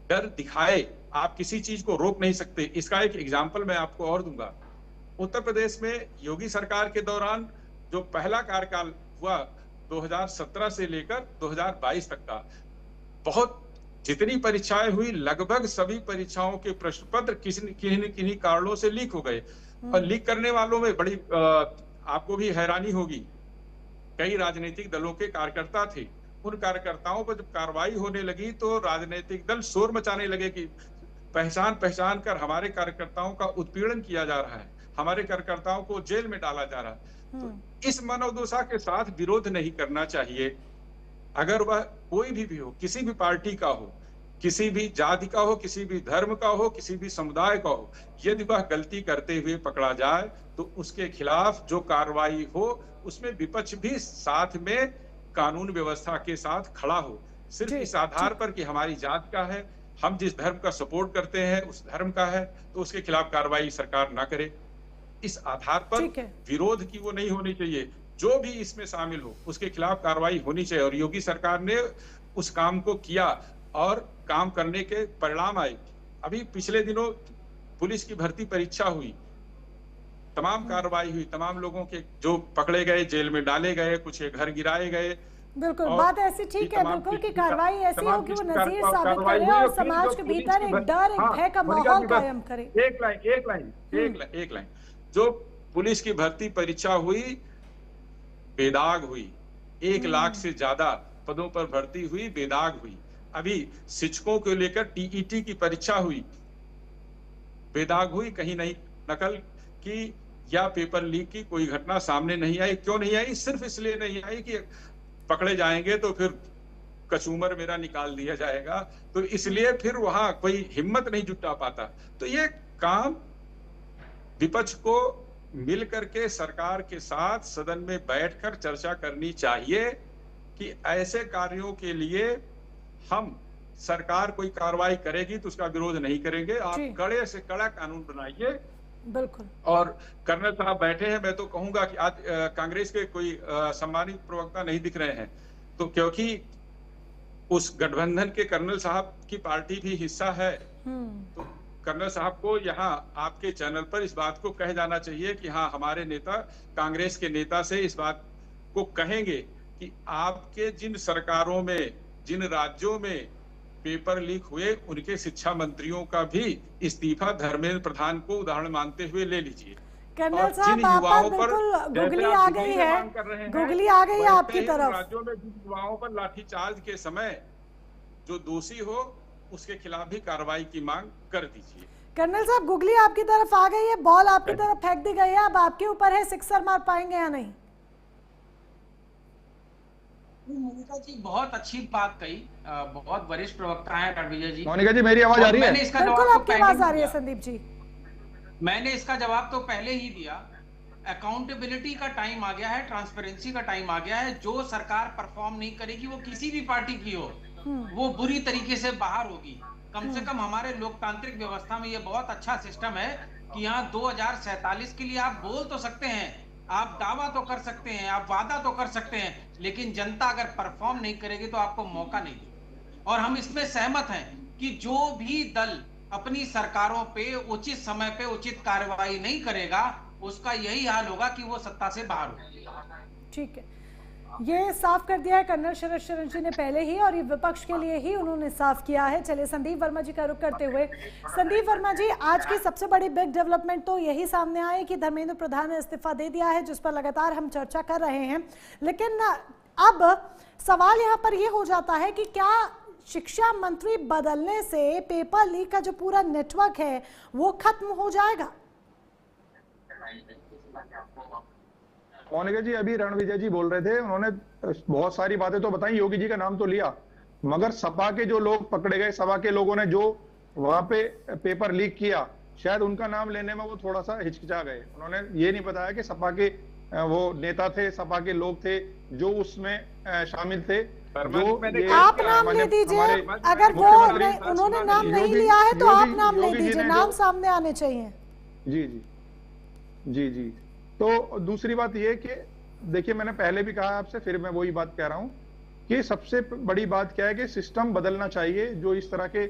G: डर दिखाए आप किसी चीज को रोक नहीं सकते। इसका एक एग्जाम्पल मैं आपको और दूंगा। उत्तर प्रदेश में योगी सरकार के दौरान जो पहला कार्यकाल हुआ 2017 से लेकर 2022 तक का, बहुत जितनी परीक्षाएं हुई लगभग सभी परीक्षाओं के प्रश्न पत्र किन्हीं कारणों से लीक हो गए। और लीक करने वालों में बड़ी आपको भी हैरानी होगी, कई राजनीतिक दलों के कार्यकर्ता थे। उन कार्यकर्ताओं पर जब कार्रवाई होने लगी तो राजनीतिक दल शोर मचाने लगे कि पहचान कर हमारे कार्यकर्ताओं का उत्पीड़न किया जा रहा है, हमारे कार्यकर्ताओं को जेल में डाला जा रहा है। तो इस मनोदशा के साथ विरोध नहीं करना चाहिए। अगर वह कोई भी हो, किसी भी पार्टी का हो, किसी भी जाति का हो, किसी भी धर्म का हो, किसी भी समुदाय का हो, यदि वह गलती करते हुए पकड़ा जाए तो उसके खिलाफ जो कार्रवाई हो उसमें विपक्ष भी साथ में कानून व्यवस्था के साथ खड़ा हो। सिर्फ इस आधार पर कि हमारी जात का है, हम जिस धर्म का सपोर्ट करते हैं उस धर्म का है, तो उसके खिलाफ कार्रवाई सरकार ना करे। इस आधार पर विरोध की वो नहीं होनी चाहिए। जो भी इसमें शामिल हो उसके खिलाफ कार्रवाई होनी चाहिए। और योगी सरकार ने उस काम को किया और काम करने के परिणाम आए। अभी पिछले दिनों पुलिस की भर्ती परीक्षा हुई, तमाम कार्रवाई हुई, तमाम लोगों के जो पकड़े गए, जेल में डाले गए, कुछ घर गिराए गए।
A: बिल्कुल, बात ऐसी ठीक है बिल्कुल कि कार्रवाई ऐसी हो कि वो नज़ीर साबित करे और समाज के भीतर एक डर, एक भय का माहौल कायम करे।
G: एक लाइन जो पुलिस की भर्ती परीक्षा हुई बेदाग हुई, 1 लाख से ज्यादा पदों पर भर्ती हुई, बेदाग हुई। अभी शिक्षकों को लेकर टीईटी की परीक्षा हुई, बेदाग हुई, कहीं नहीं नकल की या पेपर लीक की कोई घटना सामने नहीं आई। क्यों नहीं आई? सिर्फ इसलिए नहीं आई कि पकड़े जाएंगे तो फिर कचूमर मेरा निकाल दिया जाएगा, तो इसलिए फिर वहां कोई हिम्मत नहीं जुटा पाता। तो ये काम विपक्ष को मिल करके सरकार के साथ सदन में बैठकर चर्चा करनी चाहिए कि ऐसे कार्यों के लिए हम, सरकार कोई कार्रवाई करेगी तो उसका विरोध नहीं करेंगे। आप कड़े से कड़ा कानून बनाइए।
A: बिल्कुल।
G: और कर्नल साहब बैठे हैं, मैं तो कहूंगा कि आज कांग्रेस के कोई सम्मानित प्रवक्ता नहीं दिख रहे हैं, तो क्योंकि उस गठबंधन के कर्नल साहब की पार्टी भी हिस्सा है, तो कर्नल साहब को यहाँ आपके चैनल पर इस बात को कह जाना चाहिए कि हाँ, हमारे नेता, कांग्रेस के नेता से इस बात को कहेंगे कि आपके जिन सरकारों में, जिन राज्यों में पेपर लीक हुए, उनके शिक्षा मंत्रियों का भी इस्तीफा धर्मेंद्र प्रधान को उदाहरण मानते हुए ले लीजिए।
A: कर्नल साहब, आप पर बिल्कुल गुगली आ गई है, गुगली आ गई है आपकी तरफ।
G: राज्यों में जिन युवाओं पर लाठीचार्ज के समय जो दोषी हो उसके खिलाफ भी कार्रवाई की मांग कर दीजिए।
A: कर्नल साहब, गुगली आपकी तरफ आ गई है, बॉल आपकी तरफ फेंक दी गई है, अब आपके ऊपर है, सिक्सर मार पाएंगे या नहीं?
H: मोनिका जी बहुत अच्छी बात कही, बहुत वरिष्ठ प्रवक्ता हैं रणविजय जी।
I: मोनिका जी, मेरी आवाज आ रही है?
A: बिल्कुल आपकी आवाज आ रही है संदीप जी।
H: मैंने इसका जवाब तो पहले ही दिया। अकाउंटेबिलिटी का टाइम आ गया है, ट्रांसपेरेंसी का टाइम आ गया है। जो सरकार परफॉर्म नहीं करेगी, वो किसी भी पार्टी की हो, वो बुरी तरीके से बाहर होगी। कम से कम हमारे लोकतांत्रिक व्यवस्था में ये बहुत अच्छा सिस्टम है कि यहाँ 2047 के लिए आप बोल तो सकते हैं, आप दावा तो कर सकते हैं, आप वादा तो कर सकते हैं, लेकिन जनता अगर परफॉर्म नहीं करेगी तो आपको मौका नहीं देगी। और हम इसमें सहमत हैं कि जो भी दल अपनी सरकारों पे उचित समय पे उचित कार्रवाई नहीं करेगा, उसका यही हाल होगा कि वो सत्ता से बाहर हो।
A: ठीक है, ये साफ कर दिया है कर्नल शरद शरण जी ने पहले ही, और ये विपक्ष के लिए ही उन्होंने साफ किया है। चलिए संदीप वर्मा जी का रुख करते हुए, संदीप वर्मा जी, आज की सबसे बड़ी बिग डेवलपमेंट तो यही सामने आई कि धर्मेंद्र प्रधान ने इस्तीफा दे दिया है, जिस पर लगातार हम चर्चा कर रहे हैं। लेकिन अब सवाल यहाँ पर यह हो जाता है कि क्या शिक्षा मंत्री बदलने से पेपर लीक का जो पूरा नेटवर्क है वो खत्म हो जाएगा?
I: मोनिका जी, अभी रणविजय जी बोल रहे थे, उन्होंने बहुत सारी बातें तो बताई, योगी जी का नाम तो लिया, मगर सपा के जो लोग पकड़े गए, सपा के लोगों ने जो वहां पे पेपर लीक किया, शायद उनका नाम लेने में वो थोड़ा सा हिचकिचा गए। उन्होंने ये नहीं बताया कि सपा के वो नेता थे, सपा के लोग थे जो उसमें शामिल थे। जो
A: आप नाम ले दीजिए, अगर वो उन्होंने नाम नहीं लिया है तो आप नाम ले दीजिए, नाम सामने आने चाहिए।
I: जी जी जी जी। तो दूसरी बात ये कि देखिए, मैंने पहले भी कहा आपसे, फिर मैं वही बात कह रहा हूं कि सबसे बड़ी बात क्या है कि सिस्टम बदलना चाहिए। जो इस तरह के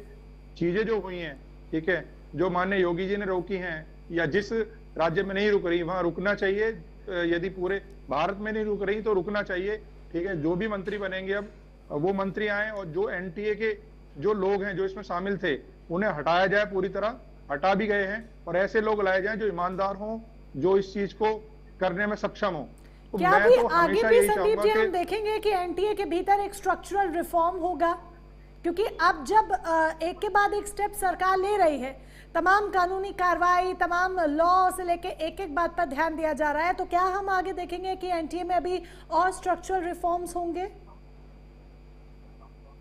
I: चीजें जो हुई हैं, ठीक है, जो माननीय योगी जी ने रोकी हैं या जिस राज्य में नहीं रुक रही वहां रुकना चाहिए, यदि पूरे भारत में नहीं रुक रही तो रुकना चाहिए, ठीक है। जो भी मंत्री बनेंगे अब वो मंत्री आए और जो एनटीए के जो लोग हैं जो इसमें शामिल थे उन्हें हटाया जाए, पूरी तरह हटा भी गए हैं, और ऐसे लोग लाए जाएं जो ईमानदार हों, जो इस चीज को करने में सक्षम हो। तो
A: क्या
I: मैं
A: भी
I: तो
A: आगे
I: हमेशा
A: भी
I: यही
A: संदीप जी
I: चाहूंगा
A: हम देखेंगे कि एनटीए के भीतर एक स्ट्रक्चरल रिफॉर्म होगा? क्योंकि अब जब एक के बाद एक स्टेप सरकार ले रही है, तमाम कानूनी कार्रवाई, तमाम लॉ से लेके एक एक बात पर ध्यान दिया जा रहा है, तो क्या हम आगे देखेंगे कि एनटीए में अभी और स्ट्रक्चरल रिफॉर्म्स होंगे?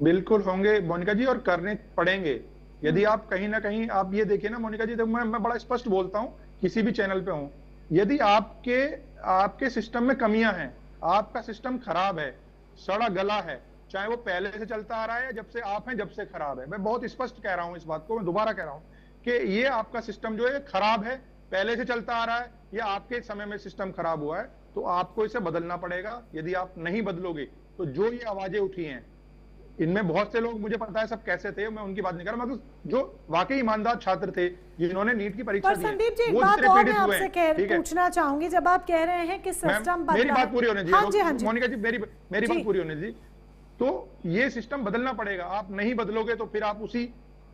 I: बिल्कुल होंगे मोनिका जी, और करने पड़ेंगे। यदि आप कहीं ना कहीं आप ये देखिए ना मोनिका जी, तो मैं बड़ा स्पष्ट बोलता हूं, किसी भी चैनल पे हूं, यदि आपके सिस्टम में कमियां हैं, आपका सिस्टम खराब है, सड़ा गला है, चाहे वो पहले से चलता आ रहा है, जब से आप हैं जब से खराब है, मैं बहुत स्पष्ट कह रहा हूं इस बात को, मैं दोबारा कह रहा हूं कि ये आपका सिस्टम जो है खराब है, पहले से चलता आ रहा है, या आपके समय में सिस्टम खराब हुआ है, तो आपको इसे बदलना पड़ेगा। यदि आप नहीं बदलोगे तो जो ये आवाजें उठी हैं, इनमें बहुत से लोग, मुझे पता है सब कैसे थे, मैं उनकी बात नहीं कर रहा, मगर जो वाकई ईमानदार छात्र थे जिन्होंने नीट की परीक्षा दी,
A: संदीप जी, एक बात और मैं आपसे पूछना चाहूंगी, जब आप कह रहे हैं कि सिस्टम बदला,
I: मेरी बात पूरी होने दीजिए।
A: हाँ जी, हाँ जी।
I: मोनिका जी, मेरी बात पूरी होने दीजिए। तो ये सिस्टम बदलना पड़ेगा, आप नहीं बदलोगे तो फिर आप उसी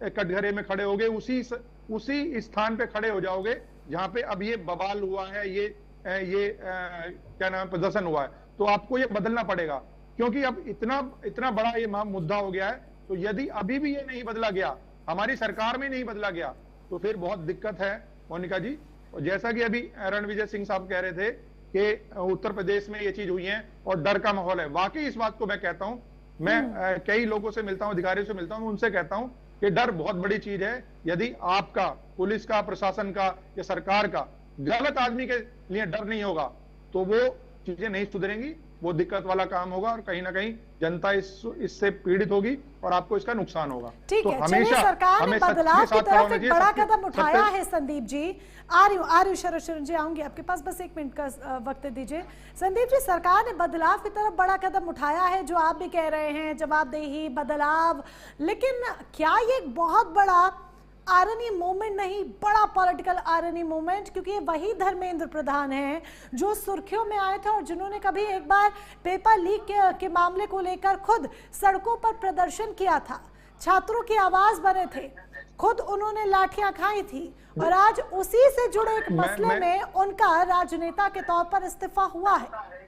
I: कटघरे में खड़े होगे, उसी स्थान पे खड़े हो जाओगे जहां पे अब ये बवाल हुआ है, ये क्या नाम प्रदर्शन हुआ है। तो आपको ये बदलना पड़ेगा, क्योंकि अब इतना बड़ा ये मुद्दा हो गया है। तो यदि अभी भी ये नहीं बदला गया, हमारी सरकार में नहीं बदला गया, तो फिर बहुत दिक्कत है मोनिका जी। और जैसा कि अभी रणविजय सिंह साहब कह रहे थे कि उत्तर प्रदेश में ये चीज हुई है और डर का माहौल है, वाकई इस बात को मैं कहता हूं, मैं कई लोगों से मिलता हूं, अधिकारियों से मिलता हूं, उनसे कहता हूं कि डर बहुत बड़ी चीज है। यदि आपका, पुलिस का, प्रशासन का या सरकार का गलत आदमी के लिए डर नहीं होगा तो वो चीजें नहीं सुधरेंगी, वो दिक्कत वाला काम होगा, और कहीं ना कहीं जनता इससे पीड़ित होगी और आपको इसका नुकसान होगा।
A: ठीक
I: तो
A: है, चलिए, सरकार ने बदलाव की तरफ एक बड़ा कदम उठाया है। संदीप जी, आ रही हूँ शरद शरण जी, आऊंगी आपके पास, बस 1 मिनट का वक्त दीजिए। संदीप जी, सरकार ने बदलाव की तरफ बड़ा कदम उठाया है, जो आप भी कह रहे हैं, जवाबदेही, बदलाव, लेकिन क्या ये एक बहुत बड़ा आरनी मूवमेंट नहीं, बड़ा पॉलिटिकल आरनी मूवमेंट? क्योंकि वही धर्मेंद्र प्रधान हैं जो सुर्खियों में आए थे और जिन्होंने कभी एक बार पेपर लीक के मामले को लेकर खुद सड़कों पर प्रदर्शन किया था, छात्रों की आवाज बने थे, खुद उन्होंने लाठियां खाई थी, और आज उसी से जुड़े एक मसले में उनका राजनेता के तौर पर इस्तीफा हुआ है।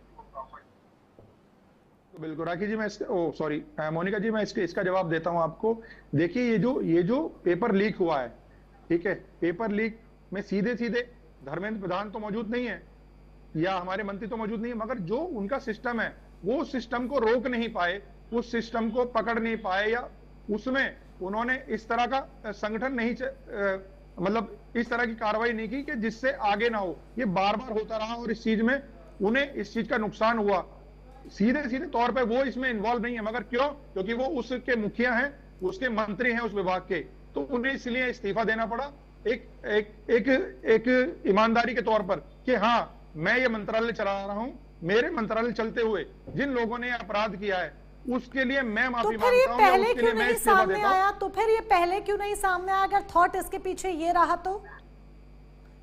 I: बिल्कुल राखी जी, मैं सॉरी मोनिका जी, मैं इसका जवाब देता हूं आपको। देखिए, ये जो पेपर लीक हुआ है, ठीक है, पेपर लीक में सीधे धर्मेंद्र प्रधान तो मौजूद नहीं है या हमारे मंत्री तो मौजूद नहीं है, मगर जो उनका सिस्टम है वो सिस्टम को रोक नहीं पाए, उस सिस्टम को पकड़ नहीं पाए, या उसमें उन्होंने इस तरह का संगठन नहीं मतलब इस तरह की कार्रवाई नहीं की कि जिससे आगे ना हो। ये बार बार होता रहा और इस चीज में उन्हें इस चीज का नुकसान हुआ। सीधे तौर पे वो इसमें इन्वॉल्व नहीं है, मगर क्यों? क्योंकि वो उसके मुखिया हैं, उसके मंत्री हैं उस विभाग के, तो उन्हें इसलिए इस्तीफा देना पड़ा एक ईमानदारी के तौर पर कि हाँ, मैं ये मंत्रालय चला रहा हूं, मेरे मंत्रालय चलते हुए जिन लोगों ने अपराध किया है उसके लिए मैं माफी मांगता हूं।
A: पहले क्यों नहीं सामने आया? तो फिर ये पहले क्यों नहीं सामने आया? अगर थॉट इसके पीछे ये रहा तो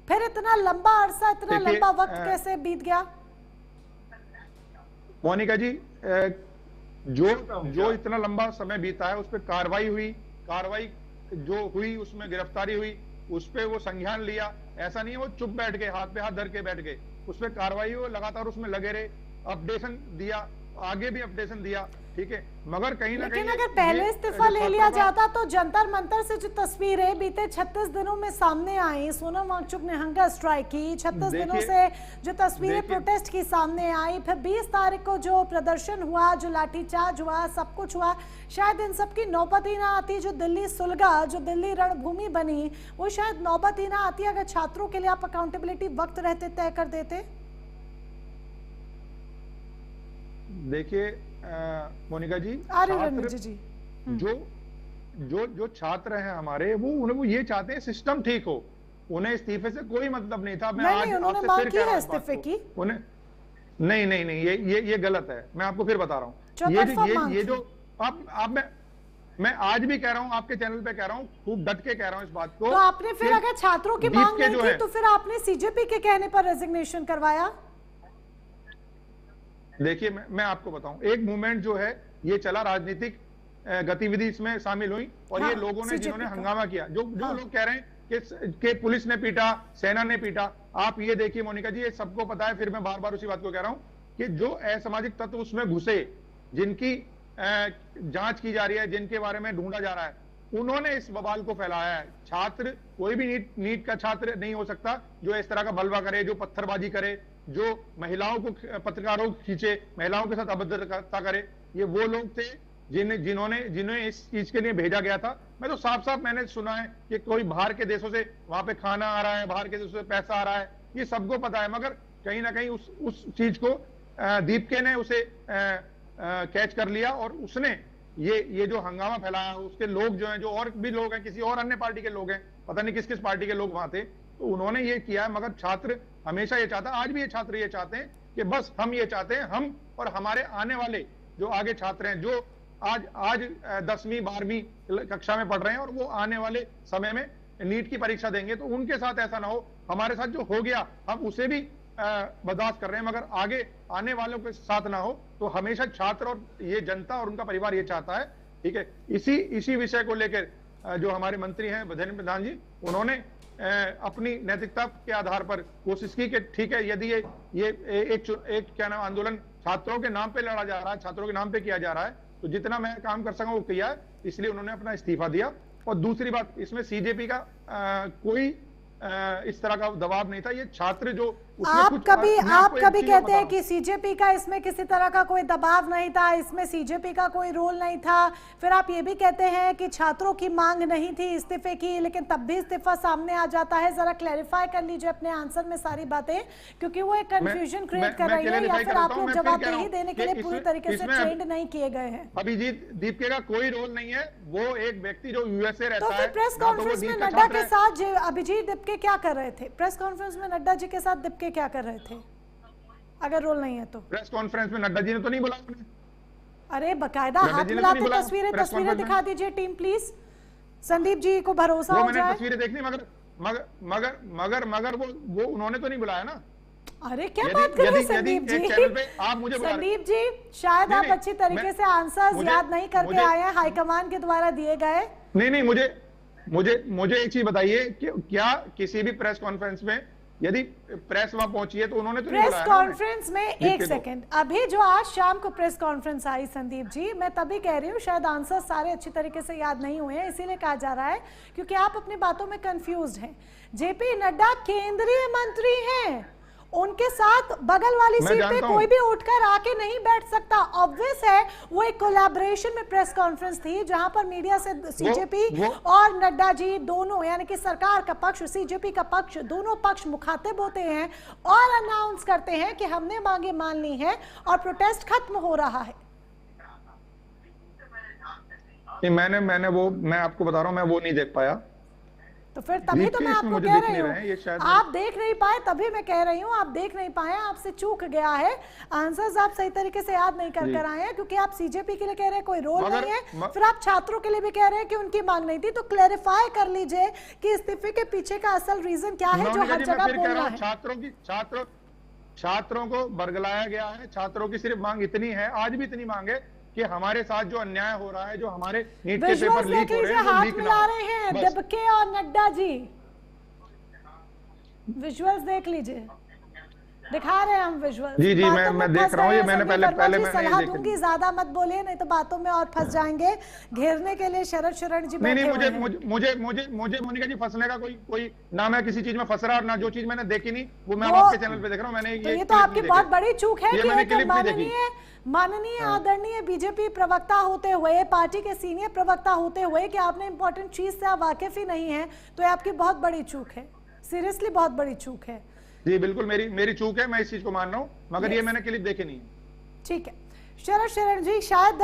A: फिर इतना लंबा अरसा, इतना लंबा वक्त कैसे बीत गया?
I: मोनिका जी, जो इतना लंबा समय बीता है उस पर कार्रवाई जो हुई, उसमें गिरफ्तारी हुई, उस पर वो संज्ञान लिया। ऐसा नहीं है वो चुप बैठ गए, हाथ पे हाथ धर के बैठ गए। उस पर कार्रवाई हुई, लगातार उसमें लगे रहे, अपडेशन दिया, आगे भी अपडेशन दिया, ठीक है। मगर कहीं ना कहीं
A: लेकिन अगर पहले इस्तीफा ले लिया जाता तो जंतर मंतर से जो तस्वीरें बीते 36 दिनों में सामने आई, सोनम वांगचुक ने हंगर स्ट्राइक की, 36 दिनों से जो तस्वीरें प्रोटेस्ट की सामने आई, फिर 20 तारीख को जो प्रदर्शन हुआ, जो लाठीचार्ज हुआ, सब कुछ हुआ, शायद इन सब की नौबत ही ना आती। जो दिल्ली सुलगा, जो दिल्ली रणभूमि बनी, वो शायद नौबत ही ना आती अगर छात्रों के लिए आप अकाउंटेबिलिटी वक्त रहते तय कर देते।
I: देखिए मोनिका जी, जो छात्र हैं हमारे, वो ये चाहते हैं सिस्टम ठीक हो, उन्हें इस्तीफे से कोई मतलब नहीं था। मैं आज आपसे फिर कह रहा हूं, उन्हें नहीं, ये गलत है। मैं आपको फिर बता रहा हूँ, ये जो आप मैं आज भी कह रहा हूँ, आपके चैनल पे कह रहा हूँ, खूब डट के कह रहा हूँ इस बात को।
A: तो आपने फिर अगर छात्रों की मांग नहीं थी तो फिर आपने सीजेपी के कहने पर रेजिग्नेशन करवाया?
I: देखिए मैं आपको बताऊं, एक मूवमेंट जो है ये चला, राजनीतिक गतिविधि इसमें शामिल हुई, और
A: हाँ,
I: ये लोगों ने जिन्होंने हंगामा किया, जो लोग कह रहे हैं कि पुलिस ने पीटा, सेना ने पीटा, आप ये देखिए मोनिका जी, ये सबको पता है। फिर मैं बार बार उसी बात को कह रहा हूं कि जो असामाजिक तत्व उसमें घुसे, जिनकी जांच की जा रही है, जिनके बारे में ढूंढा जा रहा है, उन्होंने इस बवाल को फैलाया है। छात्र, कोई भी नीट का छात्र नहीं हो सकता जो इस तरह का बलवा करे, जो पत्थरबाजी करे, जो महिलाओं को, पत्रकारों को खींचे, महिलाओं के साथ अभद्रता करे। ये वो लोग थे जिन्हें इस चीज के लिए भेजा गया था। मैं तो साफ मैंने सुना है कि कोई बाहर के देशों से वहां पे खाना आ रहा है, बाहर के देशों से पैसा आ रहा है, ये सबको पता है। मगर कहीं ना कहीं उस चीज को दीपके ने उसे कैच कर लिया, और उसने ये जो हंगामा फैलाया, उसके लोग जो हैं, जो और भी लोग हैं, किसी और अन्य पार्टी के लोग हैं, पता नहीं किस किस पार्टी के लोग वहां थे, तो उन्होंने ये किया है। मगर छात्र हमेशा ये चाहता, आज भी ये छात्र ये चाहते हैं कि बस हम ये चाहते हैं, हम और हमारे आने वाले जो आगे छात्र हैं, जो आज 10वीं 12वीं कक्षा में पढ़ रहे हैं, और वो आने वाले समय में नीट की परीक्षा देंगे, तो उनके साथ ऐसा ना हो। हमारे साथ जो हो गया हम उसे भी बर्दाश्त कर रहे हैं, मगर आगे आने वालों के साथ ना हो। तो हमेशा छात्र और ये जनता और उनका परिवार ये चाहता है, ठीक है। इसी विषय को लेकर जो हमारे मंत्री हैं धर्मेंद्र प्रधान जी, उन्होंने अपनी नैतिकता के आधार पर कोशिश की कि ठीक है, यदि ये एक क्या नाम आंदोलन छात्रों के नाम पे लड़ा जा रहा है, छात्रों के नाम पे किया जा रहा है, तो जितना मैं काम कर सका वो किया है, इसलिए उन्होंने अपना इस्तीफा दिया। और दूसरी बात, इसमें सीजेपी का कोई इस तरह का दबाव नहीं था। ये छात्र जो
A: आप कभी कहते हैं कि सीजेपी का इसमें किसी तरह का कोई दबाव नहीं था, इसमें सीजेपी का कोई रोल नहीं था, फिर आप ये भी कहते हैं कि छात्रों की मांग नहीं थी इस्तीफे की, लेकिन तब भी इस्तीफा सामने आ जाता है। जरा क्लैरिफाई कर लीजिए अपने आंसर में सारी बातें, क्योंकि वो एक कंफ्यूजन क्रिएट कर रही है, या फिर आप लोग जवाब नहीं देने के लिए पूरी तरीके से ट्रेंड नहीं किए गए हैं।
I: अभिजीत दीपके का कोई रोल नहीं है, वो एक व्यक्ति जो यूएसए रहता है।
A: तो फिर प्रेस कॉन्फ्रेंस में नड्डा के साथ अभिजीत दीपके क्या कर रहे थे? प्रेस कॉन्फ्रेंस में नड्डा जी के साथ दीपके क्या कर रहे थे, अगर रोल नहीं है तो?
I: प्रेस कॉन्फ्रेंस में नड्डा जी ने तो नहीं बुलाया।
A: अरे बकायदा हाथ मिलाते तस्वीरें दिखा दीजिए टीम प्लीज, संदीप जी को भरोसा हो जाए।
I: तस्वीरें देखनी, मगर वो उन्होंने तो नहीं बुलाया ना।
A: अरे क्या बात कर रहे हैं संदीप जी?
I: आप मुझे
A: संदीप जी, शायद आप अच्छी तरीके से आंसर्स याद नहीं करके आए हैं, हाईकमान के द्वारा दिए गए।
I: नहीं, मुझे एक चीज बताइए कि क्या किसी भी प्रेस कॉन्फ्रेंस में यदि प्रेस वहां पहुंची है तो उन्होंने तो नहीं बुलाया?
A: प्रेस कॉन्फ्रेंस में एक सेकंड, अभी जो आज शाम को प्रेस कॉन्फ्रेंस आई संदीप जी, मैं तभी कह रही हूँ शायद आंसर सारे अच्छी तरीके से याद नहीं हुए हैं, इसीलिए कहा जा रहा है क्योंकि आप अपनी बातों में कंफ्यूज्ड हैं। जेपी नड्डा केंद्रीय मंत्री हैं, उनके साथ बगल वाली सीट पे कोई भी उठकर आके नहीं बैठ सकता। ऑब्वियस है वो एक कोलैबोरेशन में प्रेस कॉन्फ्रेंस थी जहां पर मीडिया से सीजेपी और नड्डा जी दोनों, यानी कि सरकार का पक्ष, सीजेपी का पक्ष, दोनों पक्ष मुखातिब होते हैं और अनाउंस करते हैं कि हमने मांगे मान ली है और प्रोटेस्ट खत्म हो रहा है।
I: मैं आपको बता रहा हूं, मैं वो नहीं देख पाया।
A: तो फिर तभी तो मैं आपको कह रही हूँ, आप देख नहीं पाए, तभी मैं कह रही हूँ आप देख नहीं पाए, आपसे चूक गया है, आंसर्स आप सही तरीके से याद नहीं कर आए हैं, क्योंकि आप सीजेपी के लिए कह रहे हैं कोई रोल नहीं है, फिर आप छात्रों के लिए भी कह रहे हैं कि उनकी मांग नहीं थी। तो क्लैरिफाई कर लीजिए कि इस्तीफे के पीछे का असल रीजन क्या है जो हर जगह बोल रहा है।
I: छात्रों को बरगलाया गया है। छात्रों की सिर्फ मांग इतनी है, आज भी इतनी मांग है कि हमारे साथ जो अन्याय हो रहा है, जो हमारे नीट के पेपर लीक हो रहे हैं,
A: हाथ
I: लीक
A: मिला रहे हैं डिबके और नड्डा जी। विजुअल्स देख लीजिए, दिखा रहे हैं हम विजुअल्स।
I: जी जी मैं देख रहा हूँ, ये मैंने पहले मैं
A: सलाह दूंगी, ज्यादा मत बोलिए नहीं तो बातों में और फंस जाएंगे। घेरने के लिए शरद शरण जी
I: नहीं मुझे मोनिका जी फंसने का कोई ना मैं किसी चीज में फंस रहा और ना जो चीज मैंने देखी नहीं वो मैं आपके चैनल पे देख रहा हूँ। मैंने ये
A: तो आपकी बहुत बड़ी चूक है कि माननीय आदरणीय बीजेपी प्रवक्ता होते हुए, पार्टी के सीनियर प्रवक्ता होते हुए कि आपने इंपॉर्टेंट चीज से आप वाकिफ ही नहीं है, तो आपकी बहुत बड़ी चूक है, सीरियसली बहुत बड़ी चूक है।
I: जी बिल्कुल मेरी चूक है, मैं इस चीज को मान रहा हूँ, मगर ये मैंने क्लिप देखी नहीं।
A: ठीक है शरद शरण जी, शायद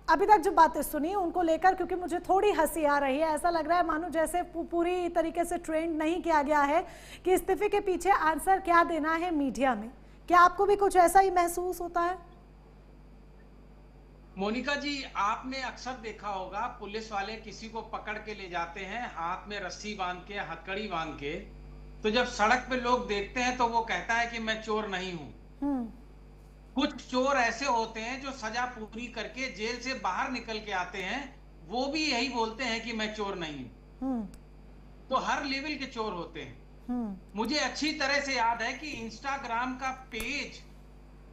A: अभी तक जो बातें सुनी उनको लेकर, क्योंकि मुझे थोड़ी हंसी आ रही है, ऐसा लग रहा है मानो जैसे पूरी तरीके से ट्रेंड नहीं किया गया है कि इस्तीफे के पीछे आंसर क्या देना है मीडिया में। क्या आपको भी कुछ ऐसा ही महसूस होता है?
H: मोनिका जी, आपने अक्सर देखा होगा पुलिस वाले किसी को पकड़ के ले जाते हैं, हाथ में रस्सी बांध के, हथकड़ी बांध के, तो जब सड़क पे लोग देखते हैं तो वो कहता है कि मैं चोर नहीं हूं। कुछ चोर ऐसे होते हैं जो सजा पूरी करके जेल से बाहर निकल के आते हैं, वो भी यही बोलते हैं कि मैं चोर नहीं हूं। तो हर लेवल के चोर होते हैं। मुझे अच्छी तरह से याद है कि इंस्टाग्राम का पेज,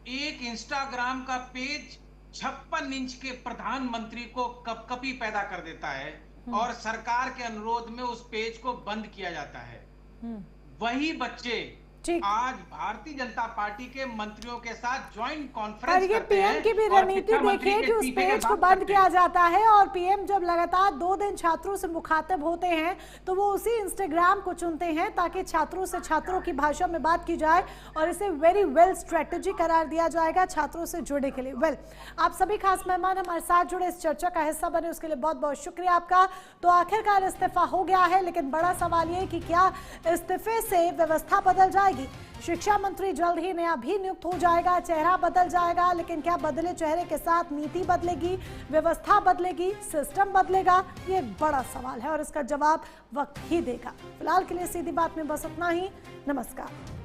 H: एक इंस्टाग्राम का पेज 56 इंच के प्रधानमंत्री को कपकपी पैदा कर देता है और सरकार के अनुरोध में उस पेज को बंद किया जाता है। वही बच्चे आज भारतीय जनता पार्टी के मंत्रियों के साथ ज्वाइंट कॉन्फ्रेंस करते हैं।
A: पीएम की भी रणनीति देखिए कि उस पेज को बंद किया जाता है और पीएम जब लगातार 2 दिन छात्रों से मुखातिब होते हैं तो वो उसी इंस्टाग्राम को चुनते हैं ताकि छात्रों से छात्रों की भाषा में बात की जाए और इसे वेरी वेल स्ट्रेटेजी करार दिया जाएगा छात्रों से जुड़ने के लिए। आप सभी खास मेहमान हमारे साथ जुड़े, इस चर्चा का हिस्सा बने, उसके लिए बहुत बहुत शुक्रिया आपका। तो आखिरकार इस्तीफा हो गया है, लेकिन बड़ा सवाल ये कि क्या इस्तीफे से व्यवस्था बदल जाएगी? शिक्षा मंत्री जल्द ही नया भी नियुक्त हो जाएगा, चेहरा बदल जाएगा, लेकिन क्या बदले चेहरे के साथ नीति बदलेगी, व्यवस्था बदलेगी, सिस्टम बदलेगा? ये बड़ा सवाल है और इसका जवाब वक्त ही देगा। फिलहाल के लिए सीधी बात में बस इतना ही। नमस्कार।